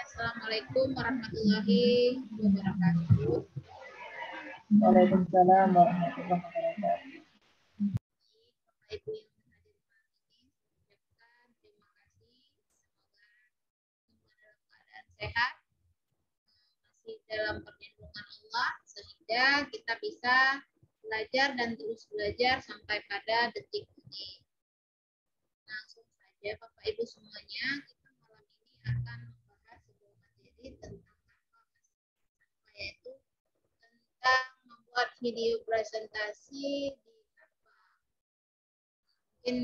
Assalamualaikum warahmatullahi wabarakatuh. Waalaikumsalam warahmatullahi wabarakatuh. Bapak Ibu yang hadir ini, ucapkan terima kasih. Semoga semua dalam keadaan sehat, masih dalam perlindungan Allah, sehingga kita bisa belajar dan terus belajar sampai pada detik ini. Langsung saja Bapak Ibu semuanya, kita malam ini akan membahas sebuah materi tentang apa, yaitu tentang membuat video presentasi di Canva. Mungkin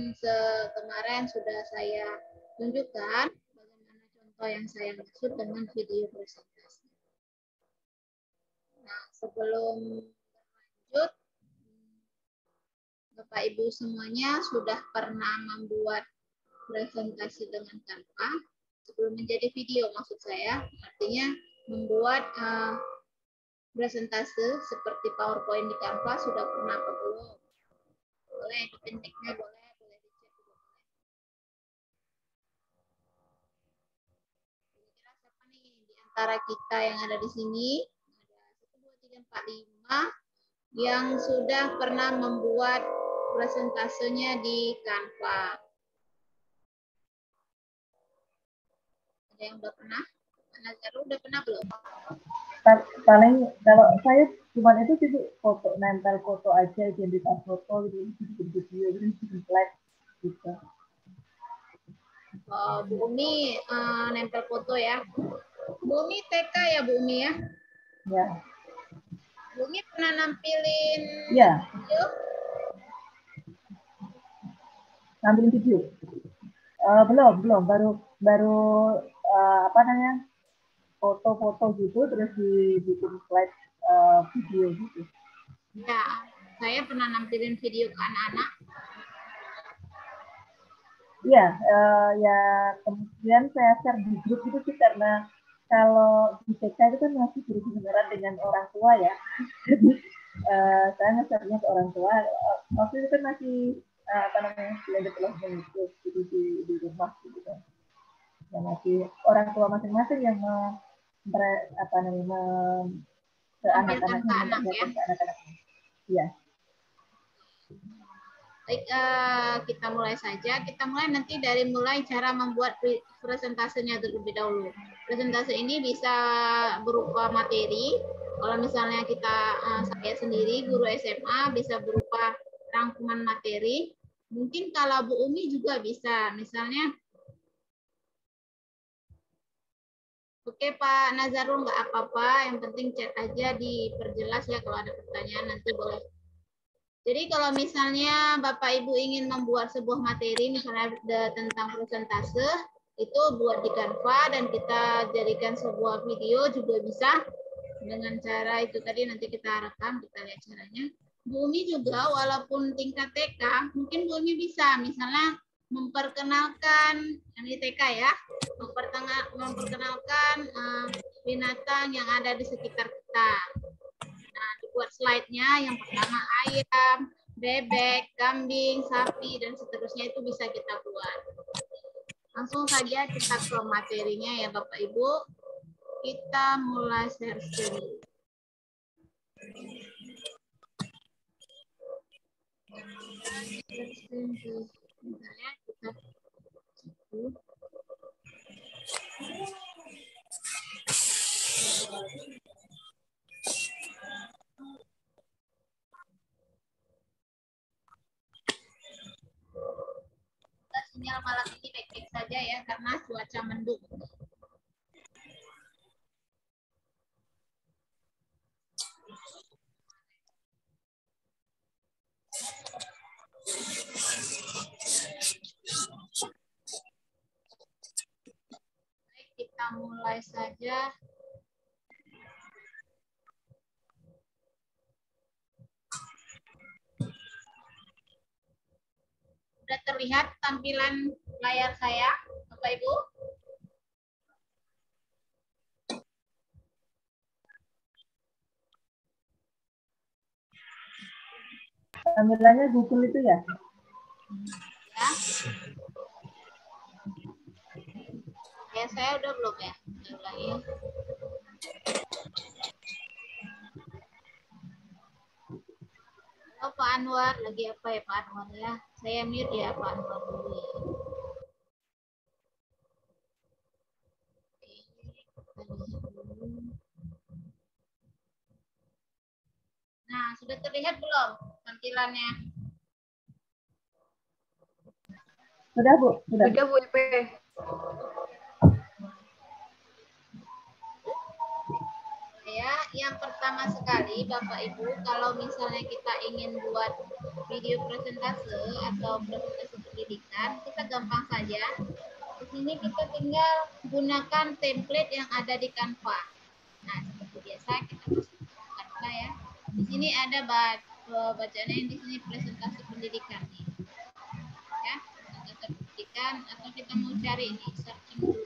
kemarin sudah saya tunjukkan bagaimana contoh yang saya maksud dengan video presentasi. Nah, sebelum berlanjut, Bapak Ibu semuanya sudah pernah membuat presentasi dengan Canva sebelum menjadi video, maksud saya, artinya membuat presentase seperti PowerPoint di Canva sudah pernah apa belum? Boleh diketiknya, boleh dicek juga boleh. Kira-kira siapa nih di antara kita yang ada di sini? Ada 1, 2, 3, 4, 5 yang sudah pernah membuat presentasenya di Canva. Ada yang udah pernah? Nazarul udah pernah belum? Paling kalau saya cuma itu sih foto, nempel foto aja, identitas foto gitu, bikin video, bikin slide gitu. Bu Umi nempel foto ya. Bu Umi TK ya Bu Umi ya? Ya. Bu Umi pernah nampilin ya. video? Nampilin video? Belum, baru apa namanya, foto-foto gitu, terus dibikin slide video gitu. Ya, saya pernah nampilin video ke anak-anak. Iya, ya kemudian saya share di grup itu sih, karena kalau di TK itu kan masih berhubungan dengan orang tua ya. Jadi saya nge-share-nya ke orang tua. Waktu itu kan masih apa namanya, blended learning itu gitu, di rumah gitu kan. Ya masih orang tua masing-masing yang apa namanya, ke anak-anaknya, memperlihatkan ke anak-anaknya. Iya. Baik, kita mulai saja. Kita mulai nanti dari mulai cara membuat presentasenya terlebih dahulu. Presentasi ini bisa berupa materi. Kalau misalnya saya sendiri guru SMA bisa berupa rangkuman materi. Mungkin kalau Bu Umi juga bisa. Misalnya, oke Pak Nazarul, nggak apa-apa. Yang penting chat aja, diperjelas ya kalau ada pertanyaan nanti boleh. Jadi kalau misalnya Bapak Ibu ingin membuat sebuah materi, misalnya tentang presentase, itu buat di Canva dan kita jadikan sebuah video juga bisa dengan cara itu tadi, nanti kita rekam, kita lihat caranya. Bu Umi juga walaupun tingkat TK, mungkin Bu Umi bisa misalnya memperkenalkan, yang di TK ya, memperkenalkan binatang yang ada di sekitar kita. Nah, dibuat slide-nya yang pertama ayam, bebek, kambing, sapi, dan seterusnya itu bisa kita buat. Langsung saja kita ke materinya ya Bapak Ibu. Kita mulai share screen. Misalnya kita sinyal malam ini baik-baik saja ya, karena cuaca mendung. Baik, kita mulai saja. Sudah terlihat tampilan layar saya, Bapak Ibu? Tampilannya Google itu ya? Ya. Ya, saya udah belum ya? Saya ulangi. Halo Pak Anwar, lagi apa ya Pak Anwar ya? Saya mute ya Pak Anwar dulu ya. Nah, sudah terlihat belum tampilannya? Sudah Bu, sudah. Sudah Bu IP. Ya, yang pertama sekali Bapak Ibu, kalau misalnya kita ingin buat video presentase atau presentasi pendidikan, kita gampang saja. Di sini kita tinggal gunakan template yang ada di Canva. Nah, seperti biasa kita masuk ke Canva ya. Di sini ada bacaannya yang di sini presentasi pendidikan nih. Ya, presentasi pendidikan atau kita mau cari ini searching dulu.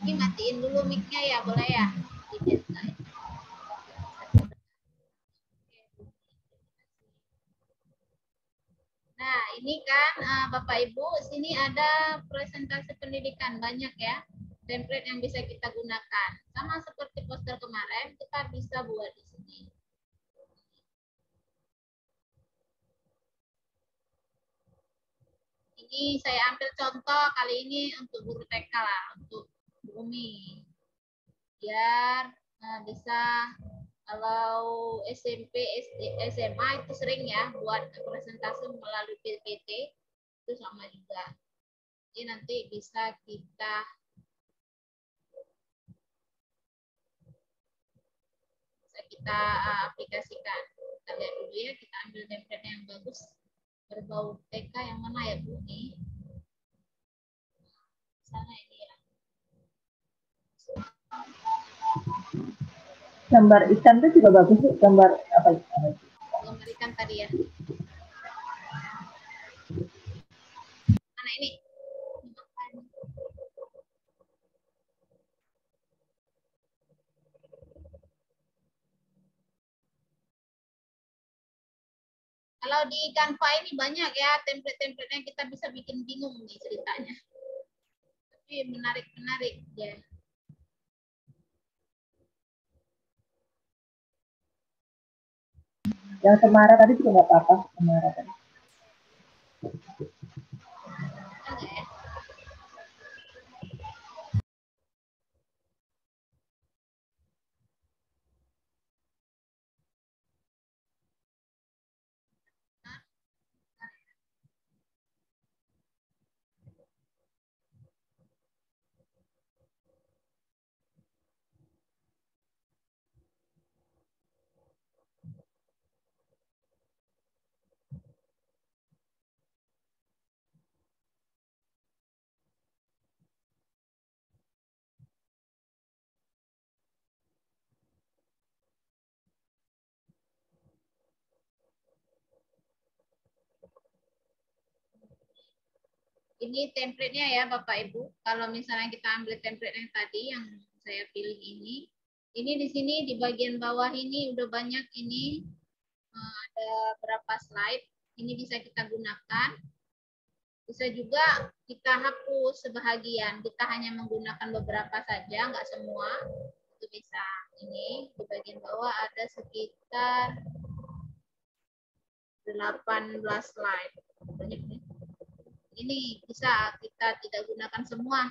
Ini matiin dulu mic-nya ya, boleh ya? Nah, ini kan Bapak Ibu, sini ada presentasi pendidikan banyak ya, template yang bisa kita gunakan. Sama seperti poster kemarin, kita bisa buat di sini. Ini saya ambil contoh kali ini untuk guru TK lah, untuk Bumi. Biar bisa kalau SMP, SD, SMA itu sering ya buat presentasi melalui PPT, itu sama juga. Jadi nanti bisa kita aplikasikan. Kita lihat dulu ya, kita ambil template yang bagus berbau TK yang mana ya Bu? Ini misalnya ini ya. Gambar ikan itu juga bagus Bu, gambar apa? Gambar ikan tadi ya. Mana ini? Kalau di Canva ini banyak ya template-template yang kita bisa bikin bingung nih ceritanya. Tapi menarik-menarik ya. Yang Temara tadi juga nggak apa-apa, Temara tadi. Enggak ya? Ini template-nya ya Bapak Ibu. Kalau misalnya kita ambil template yang tadi yang saya pilih ini di sini di bagian bawah ini udah banyak ini ada berapa slide. Ini bisa kita gunakan. Bisa juga kita hapus sebahagian. Kita hanya menggunakan beberapa saja, nggak semua. Itu bisa. Ini di bagian bawah ada sekitar 18 slide. Banyak nih. Ini bisa kita tidak gunakan semua.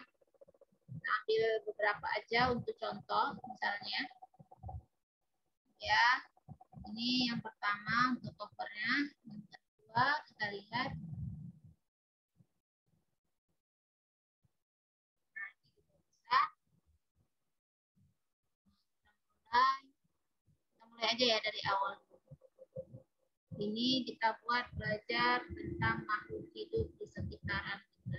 Kita ambil beberapa aja untuk contoh, misalnya. Ya, ini yang pertama untuk covernya. Yang kedua, kita lihat. Nah, ini juga bisa. Kita mulai aja ya dari awal. Ini kita buat belajar tentang makhluk hidup di sekitaran kita.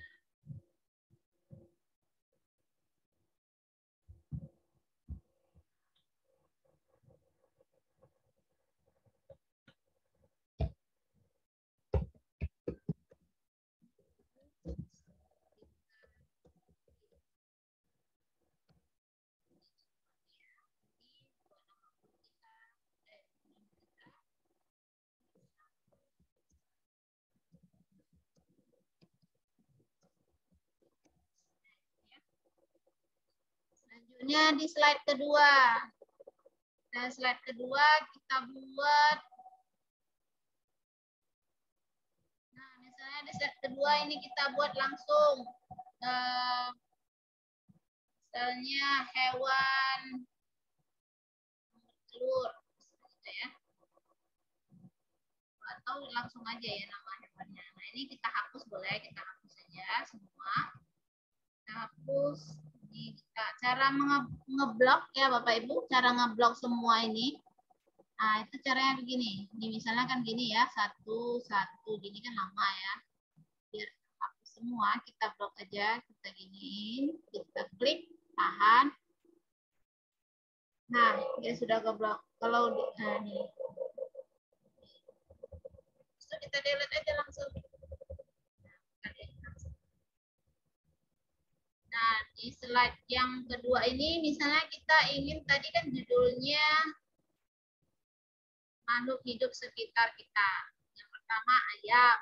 Selanjutnya di slide kedua. Nah, slide kedua kita buat. Nah, misalnya di slide kedua ini kita buat langsung. Misalnya hewan telur. Gitu ya. Atau langsung aja ya nama hewannya. Nah, ini kita hapus boleh, kita hapus saja semua. Kita hapus. Ini kita cara ngeblok ya Bapak Ibu, cara ngeblok semua ini. Nah, itu caranya begini. Ini misalnya kan gini ya, satu gini kan lama ya. Biar hapus semua, kita blok aja, kita giniin, kita klik, tahan. Nah, ya sudah keblok. Kalau nah, nih. So, kita delete aja langsung. Nah, di slide yang kedua ini misalnya kita ingin tadi kan judulnya makhluk hidup sekitar kita. Yang pertama ayam.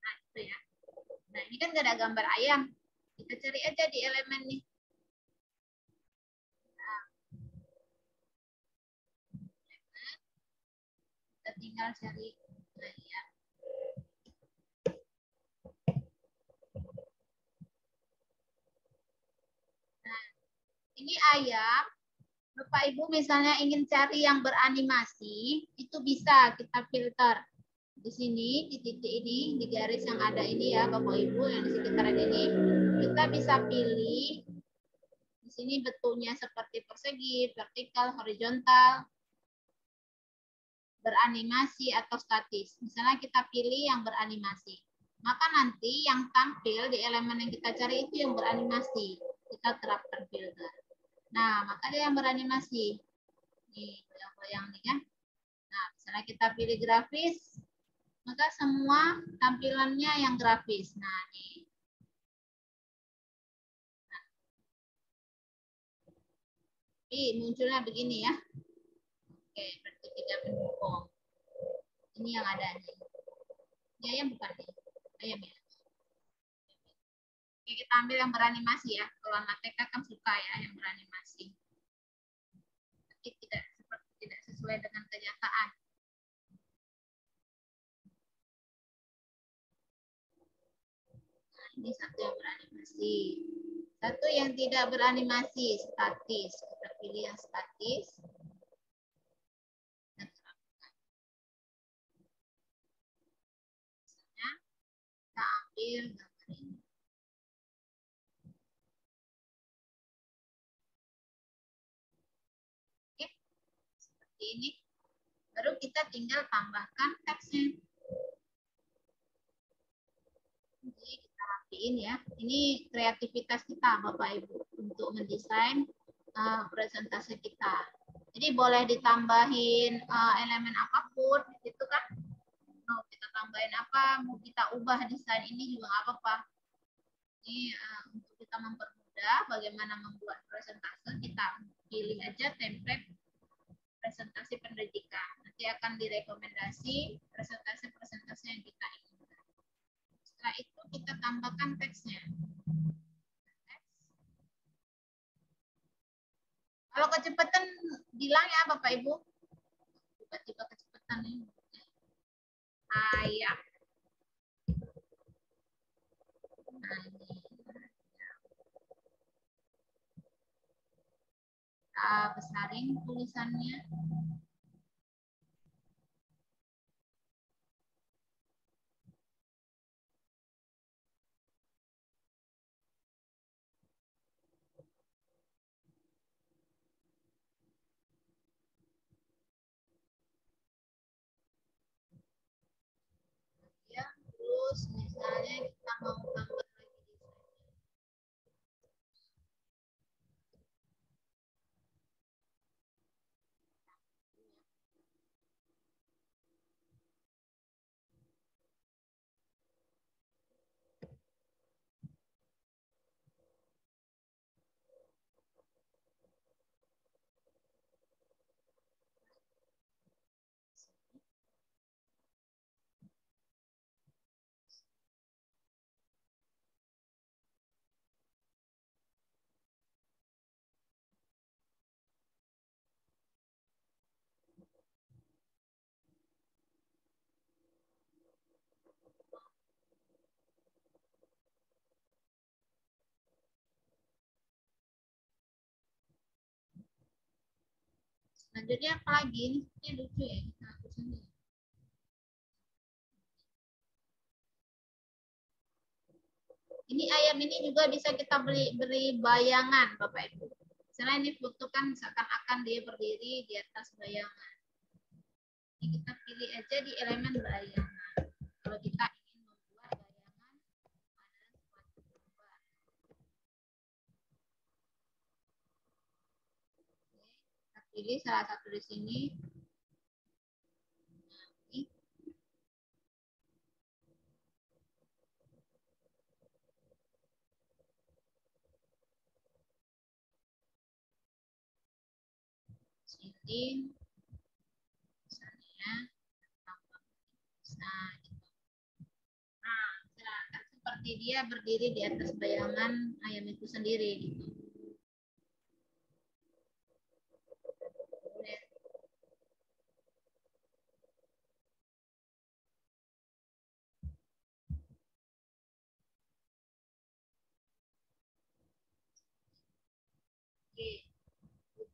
Nah, itu ya. Nah, ini kan gak ada gambar ayam. Kita cari aja di elemen nih. Nah, kita tinggal cari ayam. Nah, ini ayam. Bapak Ibu misalnya ingin cari yang beranimasi, itu bisa kita filter. Di sini, di titik ini, di garis yang ada ini ya Bapak Ibu, yang di sekitaran ini, kita bisa pilih. Di sini bentuknya seperti persegi, vertikal, horizontal, beranimasi atau statis. Misalnya kita pilih yang beranimasi. Maka nanti yang tampil di elemen yang kita cari itu yang beranimasi. Kita terapkan filter. Nah, maka dia yang beranimasi. Nih, goyang-goyang nih kan. Nah, misalnya kita pilih grafis, maka semua tampilannya yang grafis. Nah, nih. Tapi munculnya begini ya. Oke, berarti tidak mendukung. Ini yang ada nih. Ini ayam bukan nih. Ayam ya. Oke, kita ambil yang beranimasi ya. Kalau anak TK kan suka ya yang beranimasi. Tapi tidak sesuai dengan kenyataan. Nah, ini satu yang beranimasi. Satu yang tidak beranimasi, statis. Kita pilih yang statis. Dan misalnya, kita ambil gambar ini. Oke, seperti ini. Baru kita tinggal tambahkan teksnya. Jadi kita rapiin ya. Ini kreativitas kita Bapak Ibu untuk mendesain presentasi kita. Jadi boleh ditambahin elemen apapun, gitu kan? Mau kita tambahin apa, mau kita ubah desain ini juga nggak apa-apa. Ini untuk kita mempermudah bagaimana membuat presentasi, kita pilih aja template presentasi pendidikan. Nanti akan direkomendasi presentasi-presentasi yang kita inginkan. Setelah itu kita tambahkan teksnya. Kalau kecepatan bilang ya Bapak Ibu. Tiba-tiba kecepatan nih. Ayam. Nah, ini. Kita besarin tulisannya. Ya, terus misalnya kita mau tambah lagi desainnya. Selanjutnya apa lagi? Ini lucu ya, kita hapus ini. Ini ayam ini juga bisa kita beri bayangan, Bapak Ibu. Misalnya ini foto kan seakan-akan dia berdiri di atas bayangan. Ini kita pilih aja di elemen bayangan. Kalau kita ingin membuat bayangan pada suatu gambar. Oke, kita pilih salah satu di sini. Nah, ini. Sini. Misalnya. Nah, gitu. Nah, seperti dia berdiri di atas bayangan ayam itu sendiri. Gitu. Oke.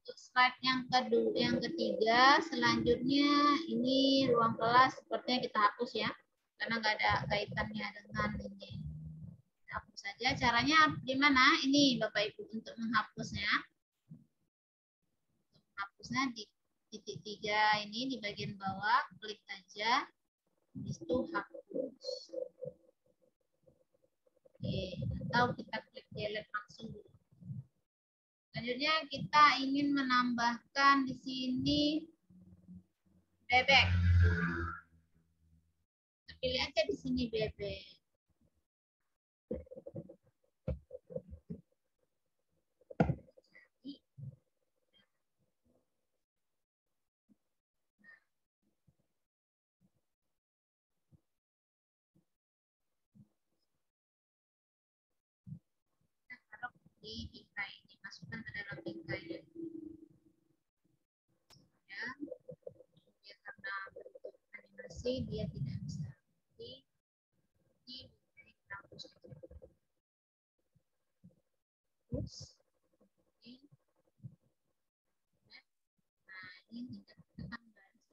Untuk slide yang kedua, yang ketiga, selanjutnya ini ruang kelas sepertinya kita hapus ya, karena nggak ada kaitannya dengan ini. Hapus saja. Caranya gimana? Ini Bapak Ibu untuk menghapusnya. Hapusnya di titik 3 ini di bagian bawah, klik aja, itu hapus. Oke, atau kita klik delete langsung dulu. Selanjutnya kita ingin menambahkan di sini bebek. Pilih aja di sini bebek. Taruh di bingkai, dimasukkan ke dalam bingkai ya. Ya, karena bentuk animasi dia tidak bisa di hapus aja. Terus nah ini kita tekan garis.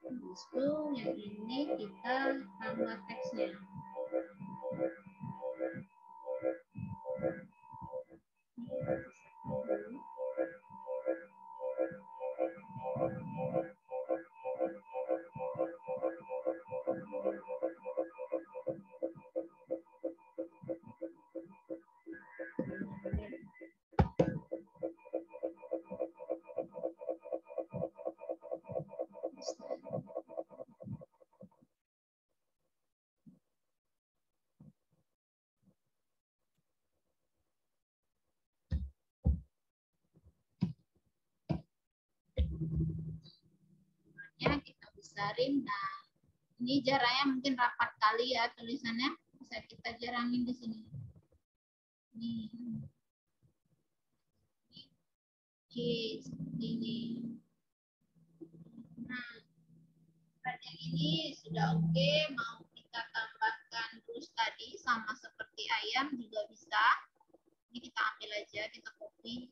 Habis itu yang ini kita tambah teksnya. Ya, kita besarin. Nah, ini jaraknya mungkin rapat kali ya tulisannya. Bisa kita jarangin di sini. Nih. Oke, seperti ini. Nah, yang ini sudah oke. Mau kita tambahkan terus tadi sama seperti ayam juga bisa. Ini kita ambil aja, kita copy.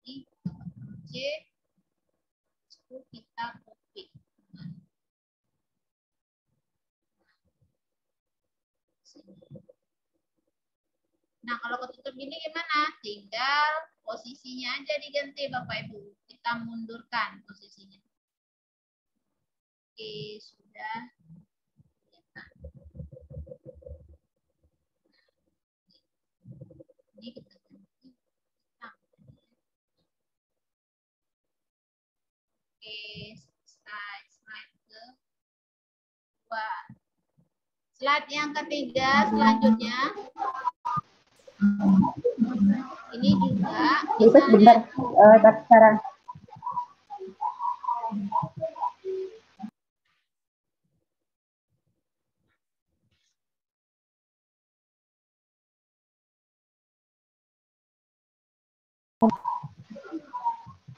Ini kita Ctrl C. Itu kita copy. Nah, kalau ketutup gini gimana? Tinggal posisinya aja diganti Bapak Ibu. Kita mundurkan posisinya. Oke, sudah. Ini kita ganti. Oke, slide kedua. Slide yang ketiga selanjutnya. Ini juga misalnya, bentar, sekarang.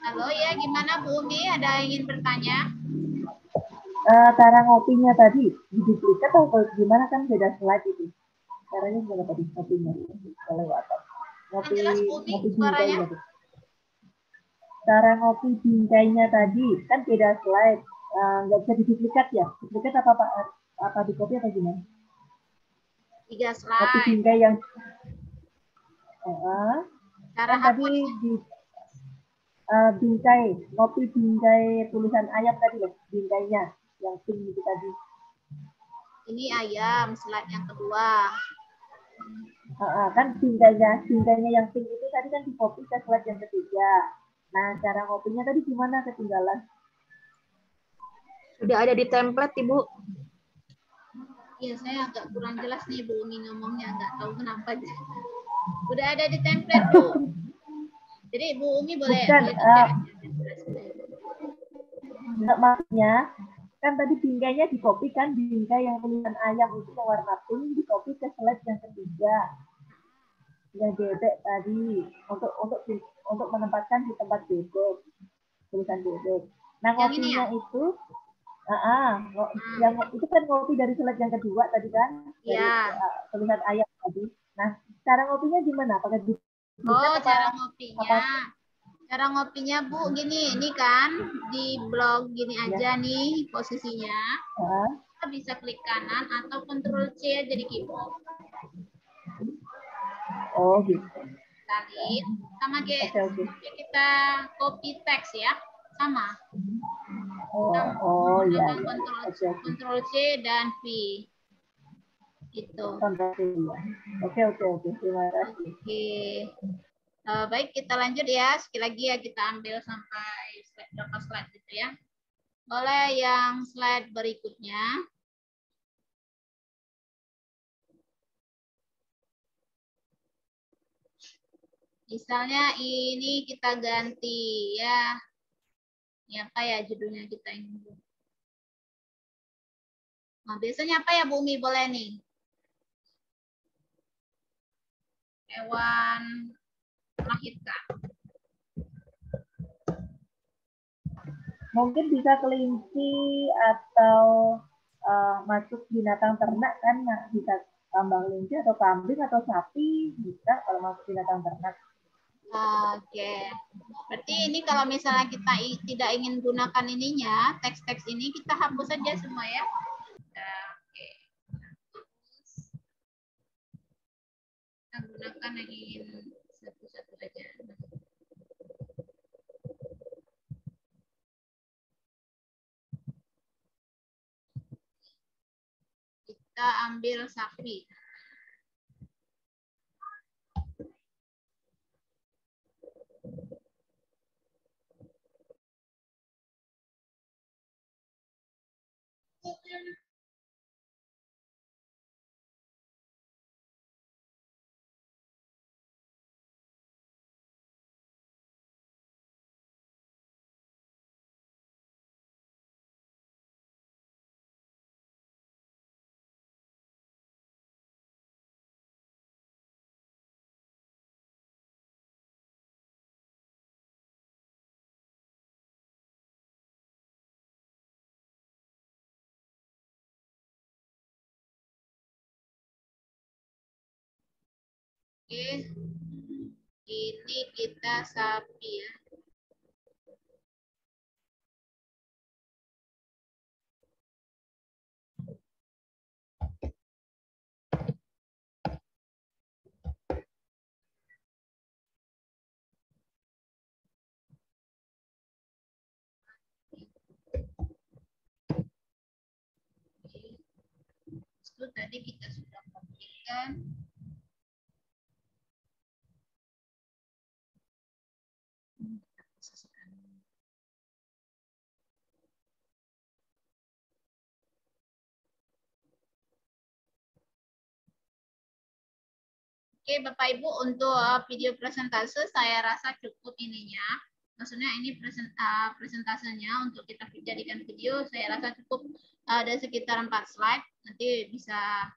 Halo ya, gimana Bu Umi? Ada yang ingin bertanya? Cara ngopinya tadi, di duplikat atau gimana kan beda slide itu? Caranya gimana tadi ngopinya? Kalau WhatsApp. Ngopi Jelas Bumi ngopi bingkai suaranya. tadi. Cara ngopi bingkainya tadi kan beda slide. Nggak bisa diduplikat ya? Duplikat apa di copy atau gimana? 3 Ngopi slide. bingkai yang Cara kan tadi hapus. di bingkai, ngopi bingkai tulisan ayam tadi loh, bingkainya yang pink itu tadi. Ini ayam, slide yang kedua. Kan bingkainya yang pink itu tadi kan di copy ke slide yang ketiga. Nah, cara ngopinya tadi gimana ketinggalan? Sudah ada di template, Ibu. Iya, saya agak kurang jelas nih Bu Umi ngomongnya, nggak tahu kenapa. Udah ada di template, Bu. Jadi Bu Umi boleh Bukan, dicek. maksudnya kan tadi bingkainya di copy kan, bingkai yang tulisan ayam itu yang warna pink di copy ke slide yang ketiga. Yang bebek tadi untuk menempatkan di tempat bebek, tulisan bebek. Nah, ngopinya ya? Itu yang itu kan ngopi dari slide yang kedua tadi kan, dari tulisan ayam tadi. Nah, cara ngopinya gimana? Pakai cara ngopinya. Cara ngopinya Bu gini, ini kan di blog gini aja nih posisinya. Kita bisa klik kanan atau Ctrl C jadi keyboard. Oh gitu. Salin sama kayak kita copy teks ya, sama. Oh iya. Ctrl C dan V. Gitu. Oke. Terima kasih. Oke. Baik, kita lanjut ya. Sekali lagi ya kita ambil sampai berapa slide gitu ya. Boleh yang slide berikutnya. Misalnya ini kita ganti ya. Ini apa ya judulnya kita ini? Nah, biasanya apa ya Bu Umi boleh nih? Hewan melahirkan. Mungkin bisa kelinci atau masuk binatang ternak kan, bisa tambah kelinci atau kambing atau sapi bisa kalau masuk binatang ternak. Oke, berarti ini kalau misalnya kita tidak ingin gunakan ininya, teks-teks ini kita hapus saja semua ya. Oke, kita gunakan yang ingin satu-satu aja. Kita ambil sapi. Oke, ini kita sapi ya. Itu tadi kita sudah pastikan. Oke, Bapak Ibu, untuk video presentase saya rasa cukup ininya. Maksudnya ini presentasenya untuk kita jadikan video, saya rasa cukup ada sekitar 4 slide. Nanti bisa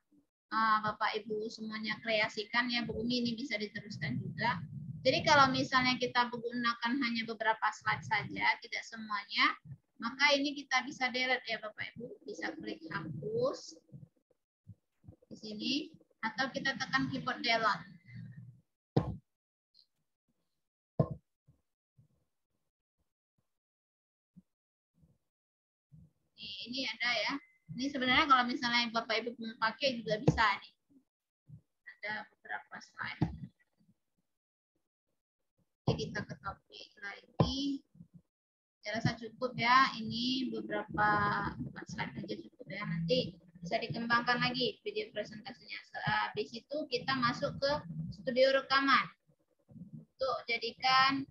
Bapak Ibu semuanya kreasikan ya, Bu Umi ini bisa diteruskan juga. Jadi kalau misalnya kita menggunakan hanya beberapa slide saja, tidak semuanya, maka ini kita bisa delete ya Bapak Ibu, bisa klik hapus di sini. Atau kita tekan keyboard download. Ini ada ya. Ini sebenarnya kalau misalnya Bapak Ibu mau pakai juga bisa nih. Ada beberapa slide. Jadi kita ke topik lagi. Saya rasa cukup ya. Ini beberapa slide aja cukup ya. Nanti bisa dikembangkan lagi video presentasinya. Habis itu kita masuk ke studio rekaman untuk jadikan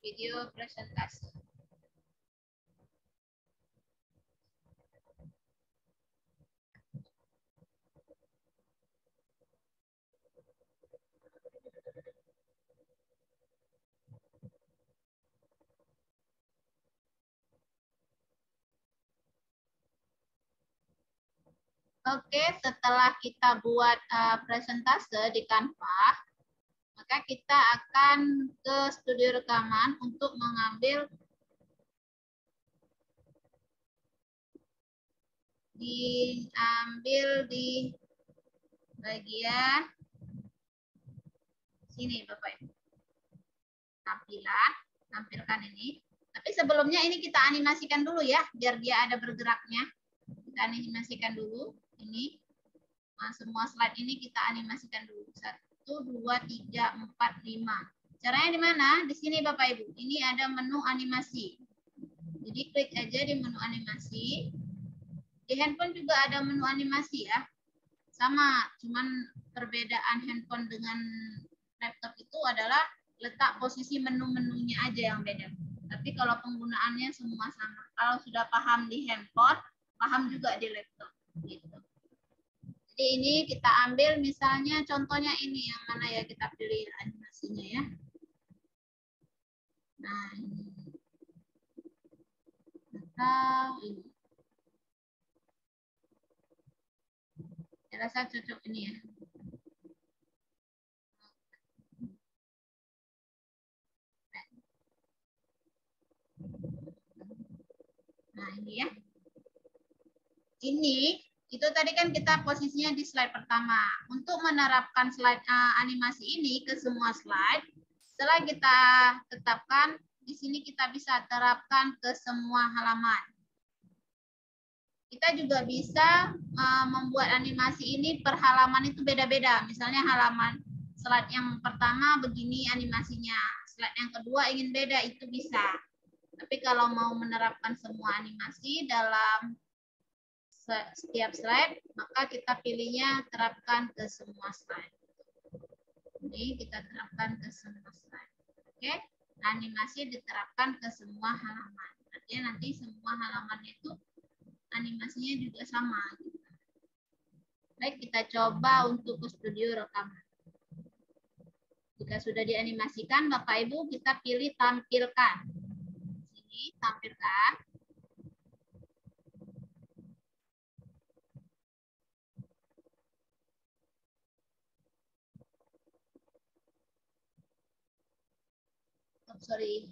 video presentasi. Oke, setelah kita buat presentase di Canva, maka kita akan ke studio rekaman untuk mengambil di bagian sini Bapak Ibu. Tampilkan ini. Tapi sebelumnya ini kita animasikan dulu ya, biar dia ada bergeraknya. Kita animasikan dulu ini. Nah, semua slide ini kita animasikan dulu. 1, 2, 3, 4, 5. Caranya di mana? Di sini Bapak Ibu. Ini ada menu animasi. Jadi klik aja di menu animasi. Di handphone juga ada menu animasi ya. Sama, cuman perbedaan handphone dengan laptop itu adalah letak posisi menu-menunya aja yang beda. Tapi kalau penggunaannya semua sama. Kalau sudah paham di handphone, paham juga di laptop. Gitu. Jadi ini kita ambil misalnya contohnya ini yang mana ya kita pilih animasinya ya. Nah ini. Atau ini. Saya rasa cocok ini ya. Nah ini ya. Ini itu tadi kan kita posisinya di slide pertama. Untuk menerapkan slide animasi ini ke semua slide, setelah kita tetapkan, di sini kita bisa terapkan ke semua halaman. Kita juga bisa membuat animasi ini per halaman itu beda-beda. Misalnya halaman slide yang pertama begini animasinya, slide yang kedua ingin beda, itu bisa. Tapi kalau mau menerapkan semua animasi dalam setiap slide, maka kita pilihnya terapkan ke semua slide. Ini kita terapkan ke semua slide. Oke, animasi diterapkan ke semua halaman. Artinya nanti semua halaman itu animasinya juga sama. Baik, kita coba untuk ke studio rekaman. Jika sudah dianimasikan, Bapak Ibu kita pilih tampilkan. Sini tampilkan. Sorry.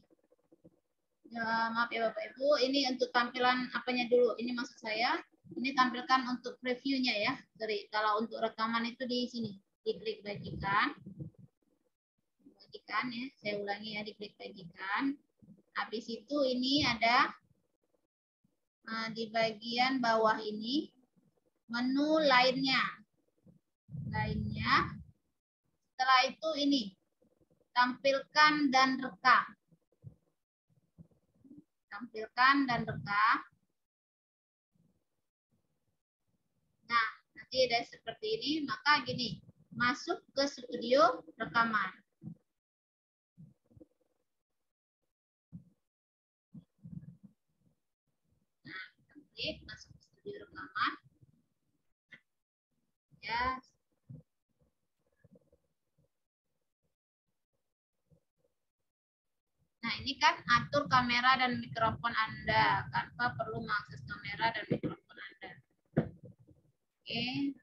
Ya, maaf ya Bapak Ibu, ini untuk tampilan apanya dulu. Ini maksud saya, ini tampilkan untuk previewnya ya. Sorry, kalau untuk rekaman itu di sini, diklik bagikan. Bagikan ya, saya ulangi ya, diklik bagikan. Habis itu ini ada di bagian bawah ini menu lainnya. Setelah itu ini tampilkan dan rekam. Tampilkan dan rekam. Nah, nanti ada seperti ini, maka gini, masuk ke studio rekaman. Nah, klik masuk ke studio rekaman. Ya. Nah, ini kan atur kamera dan mikrofon Anda. Tanpa perlu mengakses kamera dan mikrofon Anda. Oke.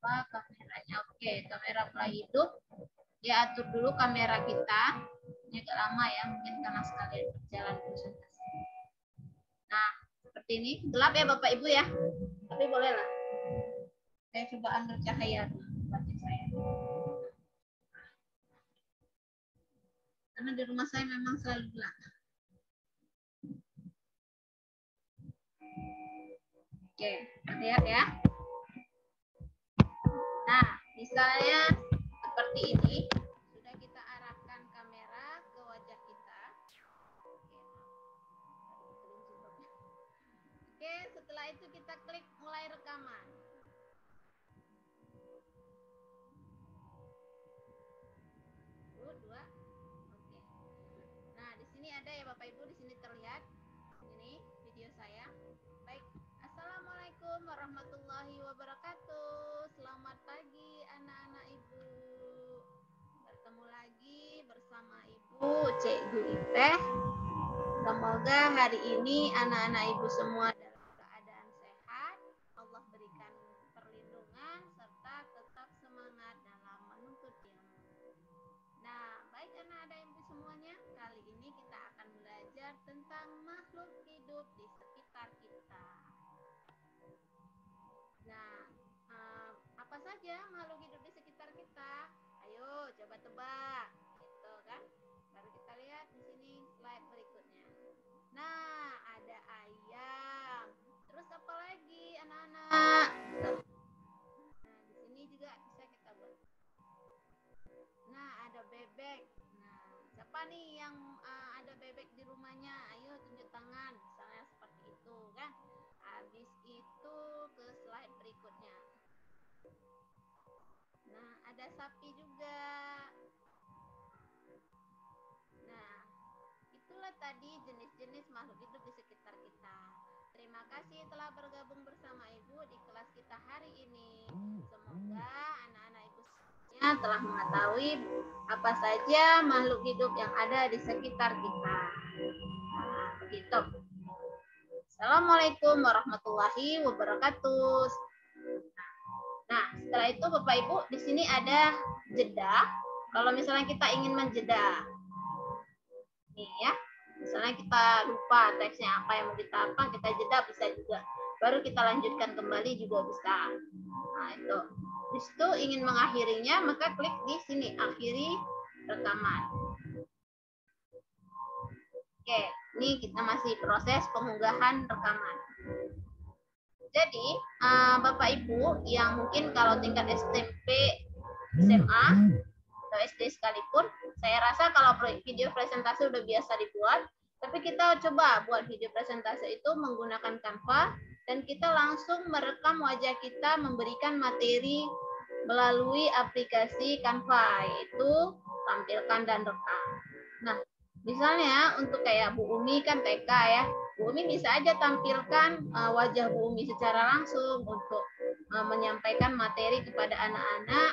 Apa kameranya? Oke, kamera mulai hidup. Dia atur dulu kamera kita. Ini agak lama ya, mungkin karena sekalian berjalan presentasi. Nah, seperti ini. Gelap ya Bapak Ibu ya. Tapi boleh lah. Saya coba ambil cahaya wajah saya. Karena di rumah saya memang selalu gelap. Oke, lihat ya. Nah, misalnya seperti ini, sudah kita arahkan kamera ke wajah kita. Oke, setelah itu kita klik mulai rekaman. Dua. Oke. Nah, di sini ada ya Bapak Ibu, di sini terlihat. Ini video saya. Baik. Assalamualaikum warahmatullahi wabarakatuh. Selamat pagi anak-anak Ibu. Bertemu lagi bersama Ibu Cikgu Ipeh. Semoga hari ini anak-anak Ibu semua dalam keadaan sehat. Allah berikan perlindungan serta tetap semangat dalam menuntut ilmu. Nah, baik anak-anak Ibu semuanya, kali ini kita akan belajar tentang makhluk hidup di sekitar kita. Nah, apa saja makhluk hidup di sekitar kita? Ayo coba tebak, gitu kan? Baru kita lihat di sini slide berikutnya. Nah, ada ayam. Terus apa lagi, anak-anak? Nah, di sini juga bisa kita buat. Nah, ada bebek. Nah, siapa nih yang ada bebek di rumahnya? Ayo tunjuk tangan, misalnya seperti itu, kan? Habis itu ke slide berikutnya. Nah, ada sapi juga. Nah, itulah tadi jenis-jenis makhluk hidup di sekitar kita. Terima kasih telah bergabung bersama Ibu di kelas kita hari ini. Semoga anak-anak Ibu semuanya telah mengetahui apa saja makhluk hidup yang ada di sekitar kita. Nah, begitu. Assalamualaikum warahmatullahi wabarakatuh. Nah, setelah itu Bapak Ibu, di sini ada jeda. Kalau misalnya kita ingin menjeda, nih ya, misalnya kita lupa teksnya apa yang mau kita apa, kita jeda bisa juga. Baru kita lanjutkan kembali juga bisa. Nah, itu. Di situ ingin mengakhirinya, maka klik di sini, akhiri rekaman. Oke, ini kita masih proses pengunggahan rekaman. Jadi, Bapak Ibu yang mungkin kalau tingkat SMP, SMA, atau SD sekalipun, saya rasa kalau video presentasi udah biasa dibuat, tapi kita coba buat video presentasi itu menggunakan Canva, dan kita langsung merekam wajah kita memberikan materi melalui aplikasi Canva, yaitu tampilkan dan rekam. Nah, misalnya untuk kayak Bu Umi kan TK ya, Bu Umi bisa aja tampilkan wajah Bu Umi secara langsung untuk menyampaikan materi kepada anak-anak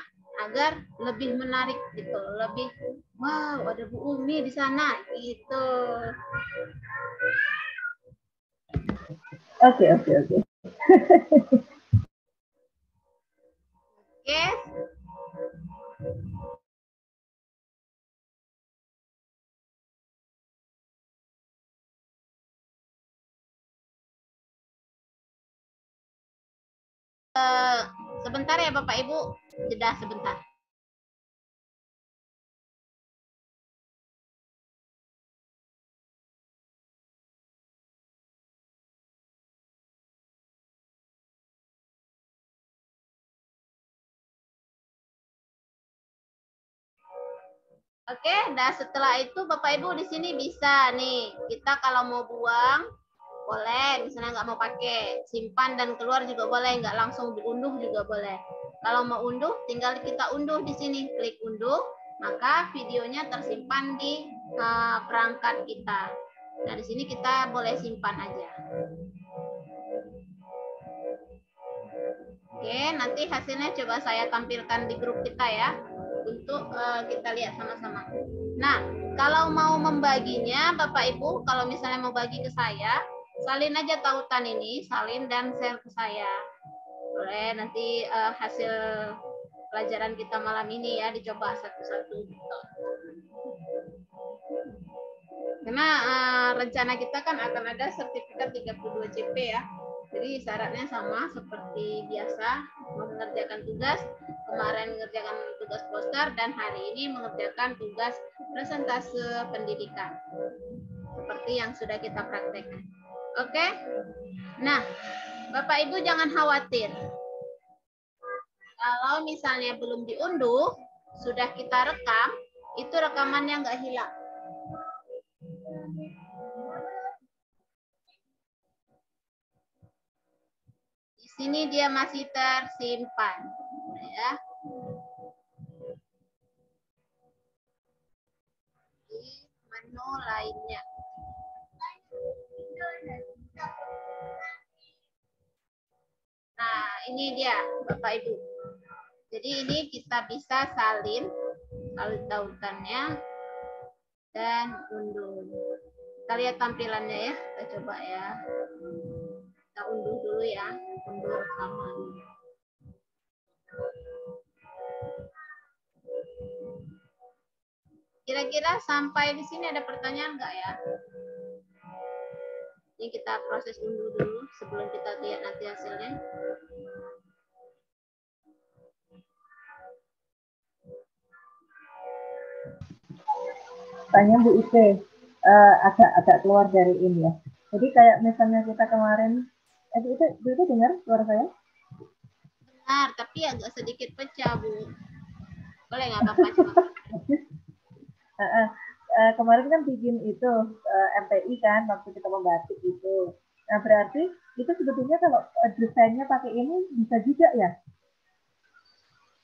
agar lebih menarik gitu, lebih wow ada Bu Umi di sana gitu. Oke. Yes. Sebentar ya Bapak Ibu, jeda sebentar. Oke, nah setelah itu Bapak Ibu di sini bisa nih, kita kalau mau buang boleh, misalnya nggak mau pakai, simpan dan keluar juga boleh, nggak langsung diunduh juga boleh. Kalau mau unduh, tinggal kita unduh di sini, klik unduh, maka videonya tersimpan di perangkat kita. Nah di sini kita boleh simpan aja. Oke, nanti hasilnya coba saya tampilkan di grup kita ya, untuk kita lihat sama-sama. Nah, kalau mau membaginya, Bapak Ibu, kalau misalnya mau bagi ke saya, salin aja tautan ini, salin dan share ke saya. Boleh nanti hasil pelajaran kita malam ini ya, dicoba satu-satu. Gitu. Karena rencana kita kan akan ada sertifikat 32 CP ya. Jadi syaratnya sama seperti biasa, mengerjakan tugas, kemarin mengerjakan tugas poster, dan hari ini mengerjakan tugas presentase pendidikan. Seperti yang sudah kita praktekkan. Oke? Nah, Bapak Ibu jangan khawatir. Kalau misalnya belum diunduh, sudah kita rekam, itu rekamannya nggak hilang. Di sini dia masih tersimpan, ya. Di menu lainnya. Nah, ini dia, Bapak Ibu. Jadi ini kita bisa salin tautannya dan unduh. Kita lihat tampilannya ya, kita coba ya. Kita unduh dulu ya, unduh rekaman. Kira-kira sampai di sini ada pertanyaan nggak ya? Ini kita proses unduh dulu sebelum kita lihat nanti hasilnya. Tanya Bu Ike, agak keluar dari ini ya. Jadi kayak misalnya kita kemarin, itu dengar suara saya? Benar, tapi agak sedikit pecah Bu. Boleh nggak Bapak coba? Kemarin kan bikin itu MPI kan waktu kita membatik itu. Nah berarti itu sebetulnya kalau desainnya pakai ini bisa juga ya?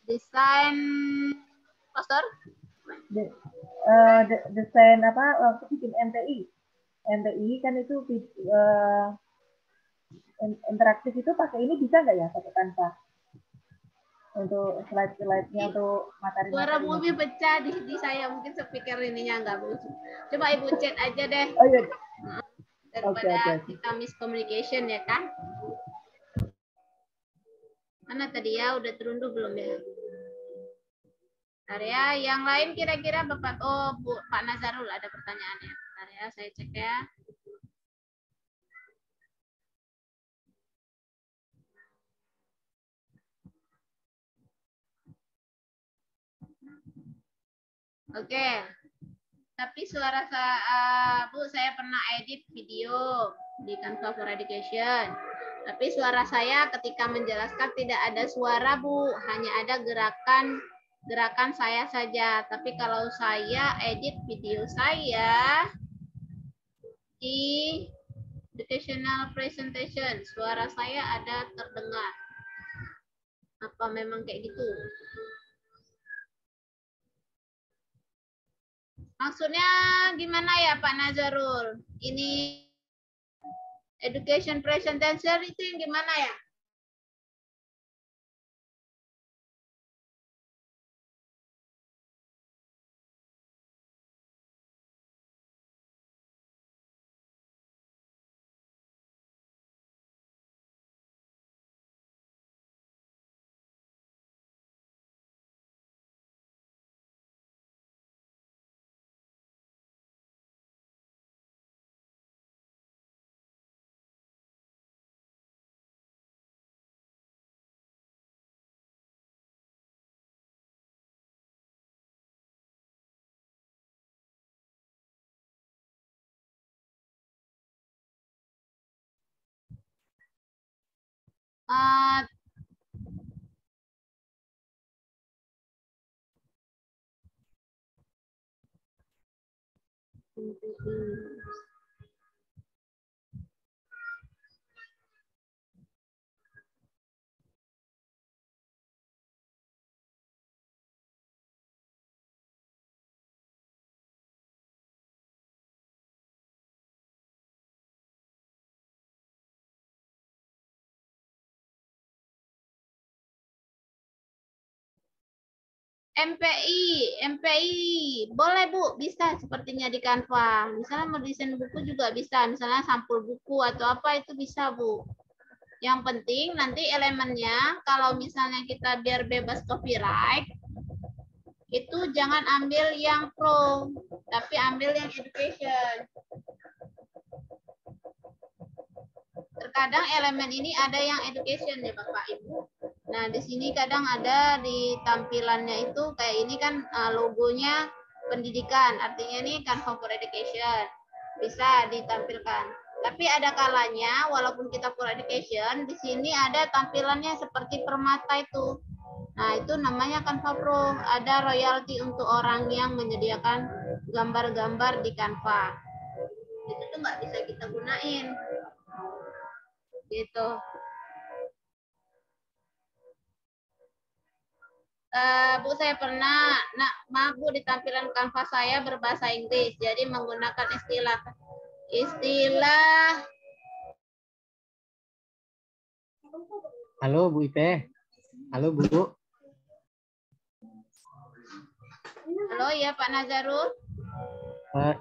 Desain poster? Desain apa waktu bikin MPI kan itu interaktif itu pakai ini bisa nggak ya pakai Canva untuk slide-nya untuk materi-materi. Suara mobil pecah di saya, mungkin speaker ininya nggak bagus. Coba Ibu chat aja deh. Oh iya. Daripada kita miscommunication ya kan. Mana tadi ya, udah terunduh belum ya? Bentar ya, yang lain kira-kira Bapak, Bu, Pak Nazarul ada pertanyaannya. Bentar ya, saya cek ya. Oke. Tapi suara Bu, saya pernah edit video di Canva for Education. Tapi suara saya ketika menjelaskan tidak ada suara, Bu. Hanya ada gerakan saya saja. Tapi kalau saya edit video saya di educational presentation, suara saya ada terdengar. Apa memang kayak gitu? Maksudnya gimana ya Pak Nazarul? Ini education presentation itu yang gimana ya? MPI, boleh Bu, bisa sepertinya di Canva. Misalnya mau desain buku juga bisa, misalnya sampul buku atau apa itu bisa Bu. Yang penting nanti elemennya kalau misalnya kita biar bebas copyright, itu jangan ambil yang pro, tapi ambil yang education. Kadang elemen ini ada yang education ya Bapak Ibu. Nah, di sini kadang ada di tampilannya itu kayak ini kan logonya pendidikan, artinya ini Canva for Education. Bisa ditampilkan. Tapi ada kalanya walaupun kita for education, di sini ada tampilannya seperti permata itu. Nah, itu namanya Canva Pro. Ada royalti untuk orang yang menyediakan gambar-gambar di Canva. Itu tuh nggak bisa kita gunain. Gitu. Bu, saya pernah, maaf Bu, di tampilan Canva saya berbahasa Inggris, jadi menggunakan istilah. Halo Bu Ipe. Halo Bu. Halo ya Pak Nazarul.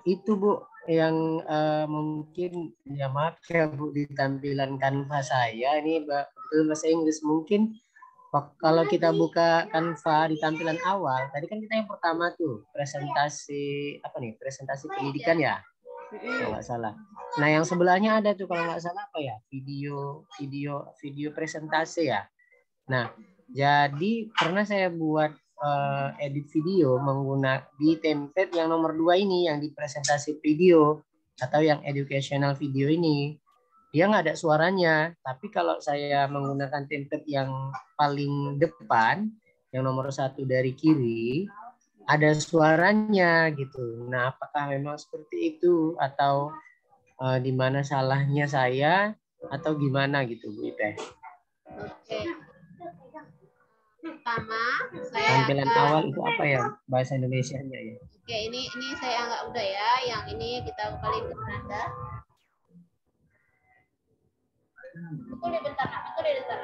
Itu Bu yang mungkin ya maaf ya Bu, di tampilan Canva saya ini betul bahasa Inggris. Mungkin kalau kita buka Canva di tampilan awal, tadi kan kita yang pertama tuh presentasi presentasi pendidikan ya, kalau nggak salah. Nah yang sebelahnya ada tuh kalau nggak salah apa ya, video presentasi ya. Nah jadi pernah saya buat edit video menggunakan di template yang nomor 2 ini, yang di presentasi video atau yang educational video ini. Dia nggak ada suaranya, tapi kalau saya menggunakan template yang paling depan, yang nomor 1 dari kiri, ada suaranya gitu. Nah, apakah memang seperti itu atau di mana salahnya saya atau gimana gitu Bu Ipeh? Oke. Pertama, saya tampilan awal itu apa ya bahasa Indonesianya ya? Oke, ini saya anggap udah ya. Yang ini kita kembali ke Nanda. Betul di bentar, betul di bentar.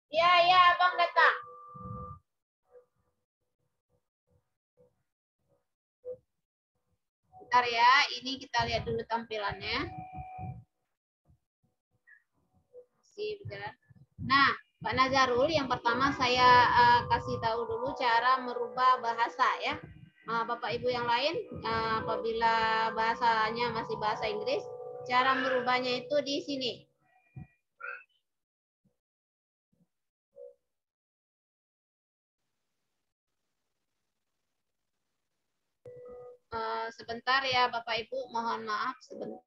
Iya, iya, Abang datang. Bentar ya, ini kita lihat dulu tampilannya. Nah, Pak Nazarul, yang pertama saya kasih tahu dulu cara merubah bahasa ya. Bapak Ibu yang lain, apabila bahasanya masih bahasa Inggris, cara merubahnya itu di sini. Sebentar ya Bapak Ibu, mohon maaf sebentar.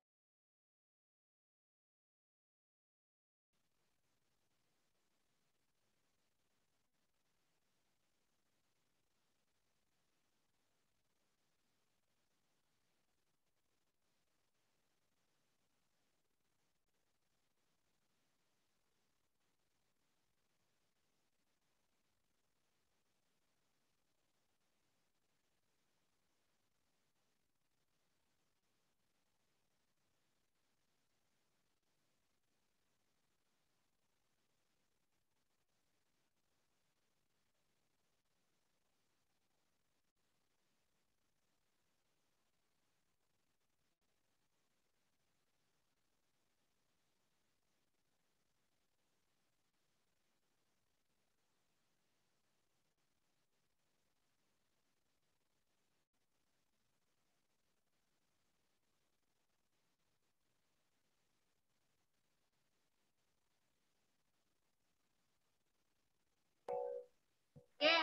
Oke,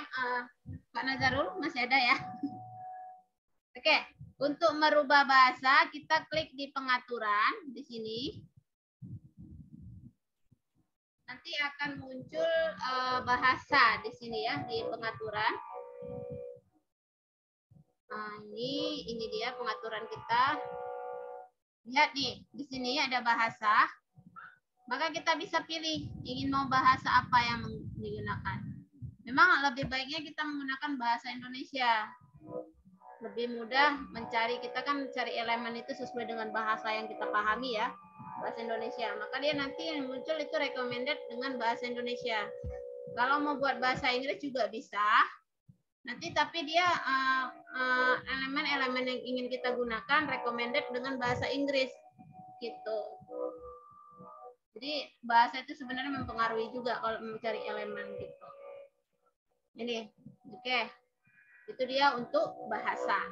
Pak Nazarul masih ada ya? Oke, untuk merubah bahasa kita klik di pengaturan di sini. Nanti akan muncul bahasa di sini ya, di pengaturan. Ini dia pengaturan kita. Lihat nih, di sini ada bahasa. Maka kita bisa pilih ingin mau bahasa apa yang digunakan. Memang lebih baiknya kita menggunakan bahasa Indonesia. Lebih mudah mencari, kita kan mencari elemen itu sesuai dengan bahasa yang kita pahami ya, bahasa Indonesia. Maka dia nanti yang muncul itu recommended dengan bahasa Indonesia. Kalau mau buat bahasa Inggris juga bisa. Nanti tapi dia elemen-elemen yang ingin kita gunakan recommended dengan bahasa Inggris gitu. Jadi bahasa itu sebenarnya mempengaruhi juga kalau mencari elemen gitu. Ini, oke. Itu dia untuk bahasa.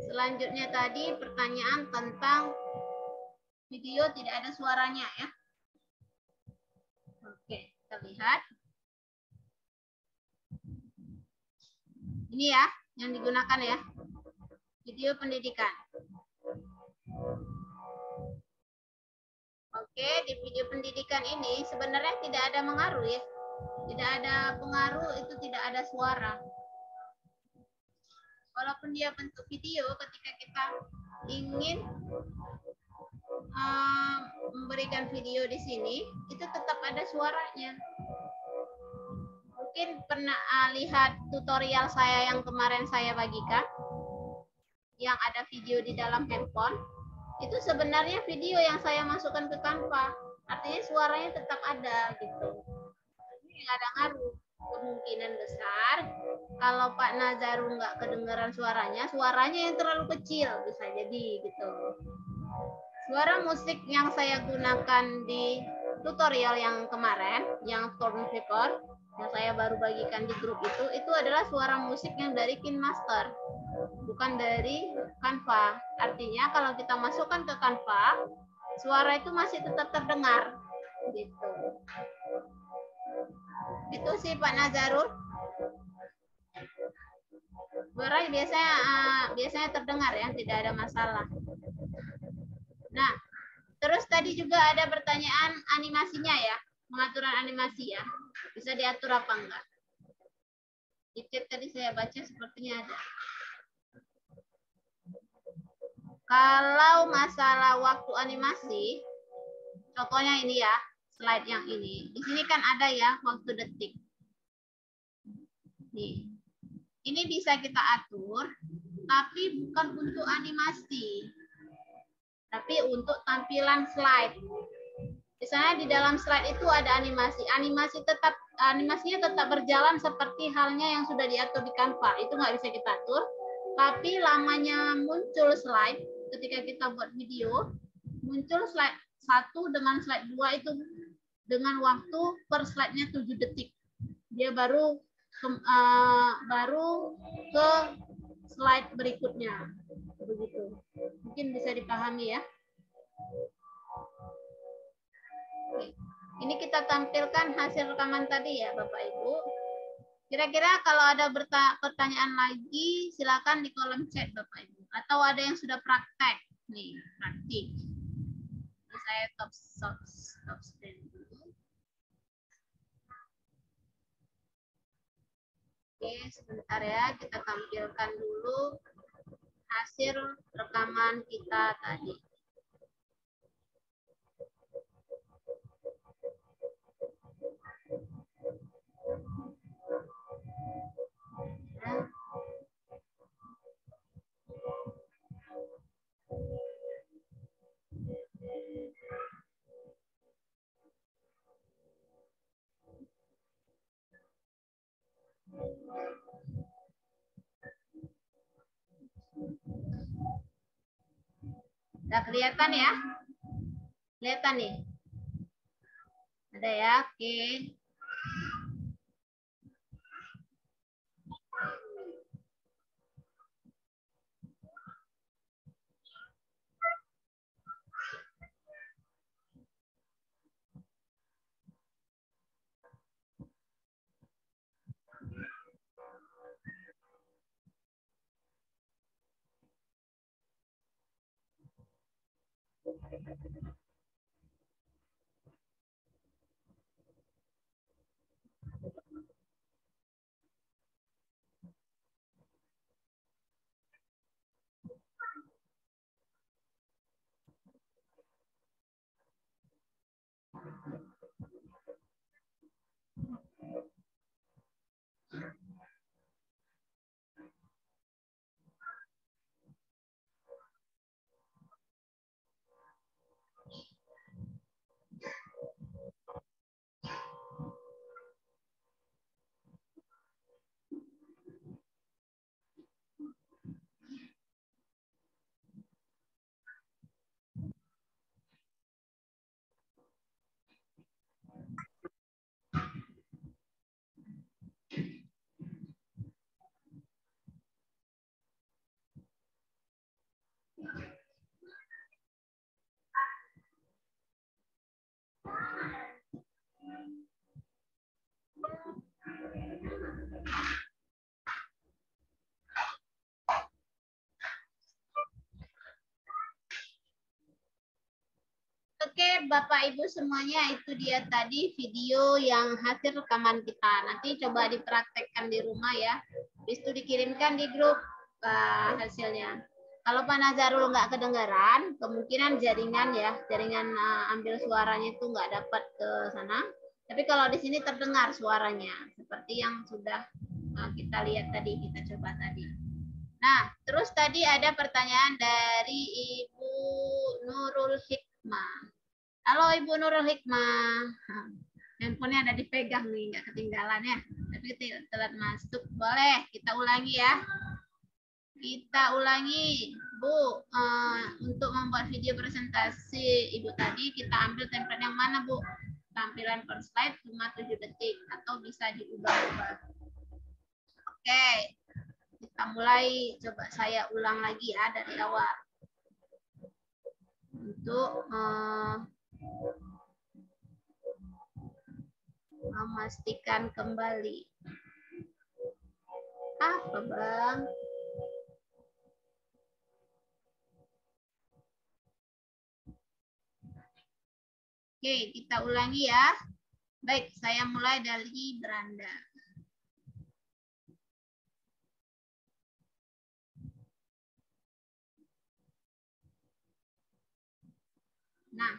Selanjutnya tadi pertanyaan tentang video tidak ada suaranya ya. Oke, kita lihat. Ini ya yang digunakan ya. Video pendidikan. Oke, di video pendidikan ini sebenarnya tidak ada mengaruh ya. Tidak ada pengaruh, itu tidak ada suara. Walaupun dia bentuk video, ketika kita ingin memberikan video di sini, itu tetap ada suaranya. Mungkin pernah lihat tutorial saya yang kemarin saya bagikan, yang ada video di dalam handphone. Itu sebenarnya video yang saya masukkan ke Canva. Artinya suaranya tetap ada gitu. Ini nggak ada ngaruh. Kemungkinan besar kalau Pak Nazaru nggak kedengaran suaranya yang terlalu kecil, bisa jadi gitu. Suara musik yang saya gunakan di tutorial yang kemarin, yang Stormkeeper, yang saya baru bagikan di grup itu adalah suara musik yang dari KineMaster, bukan dari Canva. Artinya kalau kita masukkan ke Canva, suara itu masih tetap terdengar gitu. Itu sih Pak Nazarul. Suara biasanya terdengar ya, tidak ada masalah. Nah, terus tadi juga ada pertanyaan animasinya ya, pengaturan animasi ya. Bisa diatur apa enggak? Di chat tadi saya baca sepertinya ada. Kalau masalah waktu animasi, contohnya ini ya, slide yang ini. Di sini kan ada ya waktu detik. Nih. Ini bisa kita atur, tapi bukan untuk animasi. Tapi untuk tampilan slide. Misalnya di dalam slide itu ada animasi. Animasinya tetap berjalan seperti halnya yang sudah diatur di Canva. Itu nggak bisa kita atur. Tapi lamanya muncul slide ketika kita buat video, muncul slide 1 dengan slide 2 itu dengan waktu per slide-nya 7 detik. Dia baru ke slide berikutnya. Begitu. Mungkin bisa dipahami ya. Oke. Ini kita tampilkan hasil rekaman tadi ya Bapak Ibu. Kira-kira kalau ada pertanyaan lagi, silakan di kolom chat Bapak Ibu. Atau ada yang sudah praktek. Nih, praktik. Ini saya stop screen dulu. Oke, sebentar ya, kita tampilkan dulu hasil rekaman kita tadi. Ya. Udah kelihatan ya? Kelihatan nih? Ada ya? Oke. Oke, Bapak Ibu semuanya, itu dia tadi video yang hasil rekaman kita. Nanti coba dipraktekkan di rumah ya. Habis itu dikirimkan di grup hasilnya. Kalau Pak Nazarul nggak kedengaran, kemungkinan jaringan ya, jaringan ambil suaranya itu nggak dapat ke sana. Tapi kalau di sini terdengar suaranya, seperti yang sudah kita lihat tadi, kita coba tadi. Nah, terus tadi ada pertanyaan dari Ibu Nurul Hikmah. Halo Ibu Nurul Hikmah. Handphonenya ada dipegang nih, nggak ketinggalan ya. Tapi telat masuk. Boleh, kita ulangi ya. Kita ulangi, Bu. Untuk membuat video presentasi Ibu tadi, kita ambil template yang mana, Bu? Tampilan per slide cuma 7 detik, atau bisa diubah-ubah. Oke, kita mulai. Coba saya ulang lagi ya dari awal. Untuk memastikan kembali. Apa, Bang? Oke, kita ulangi ya. Baik, saya mulai dari beranda. Nah,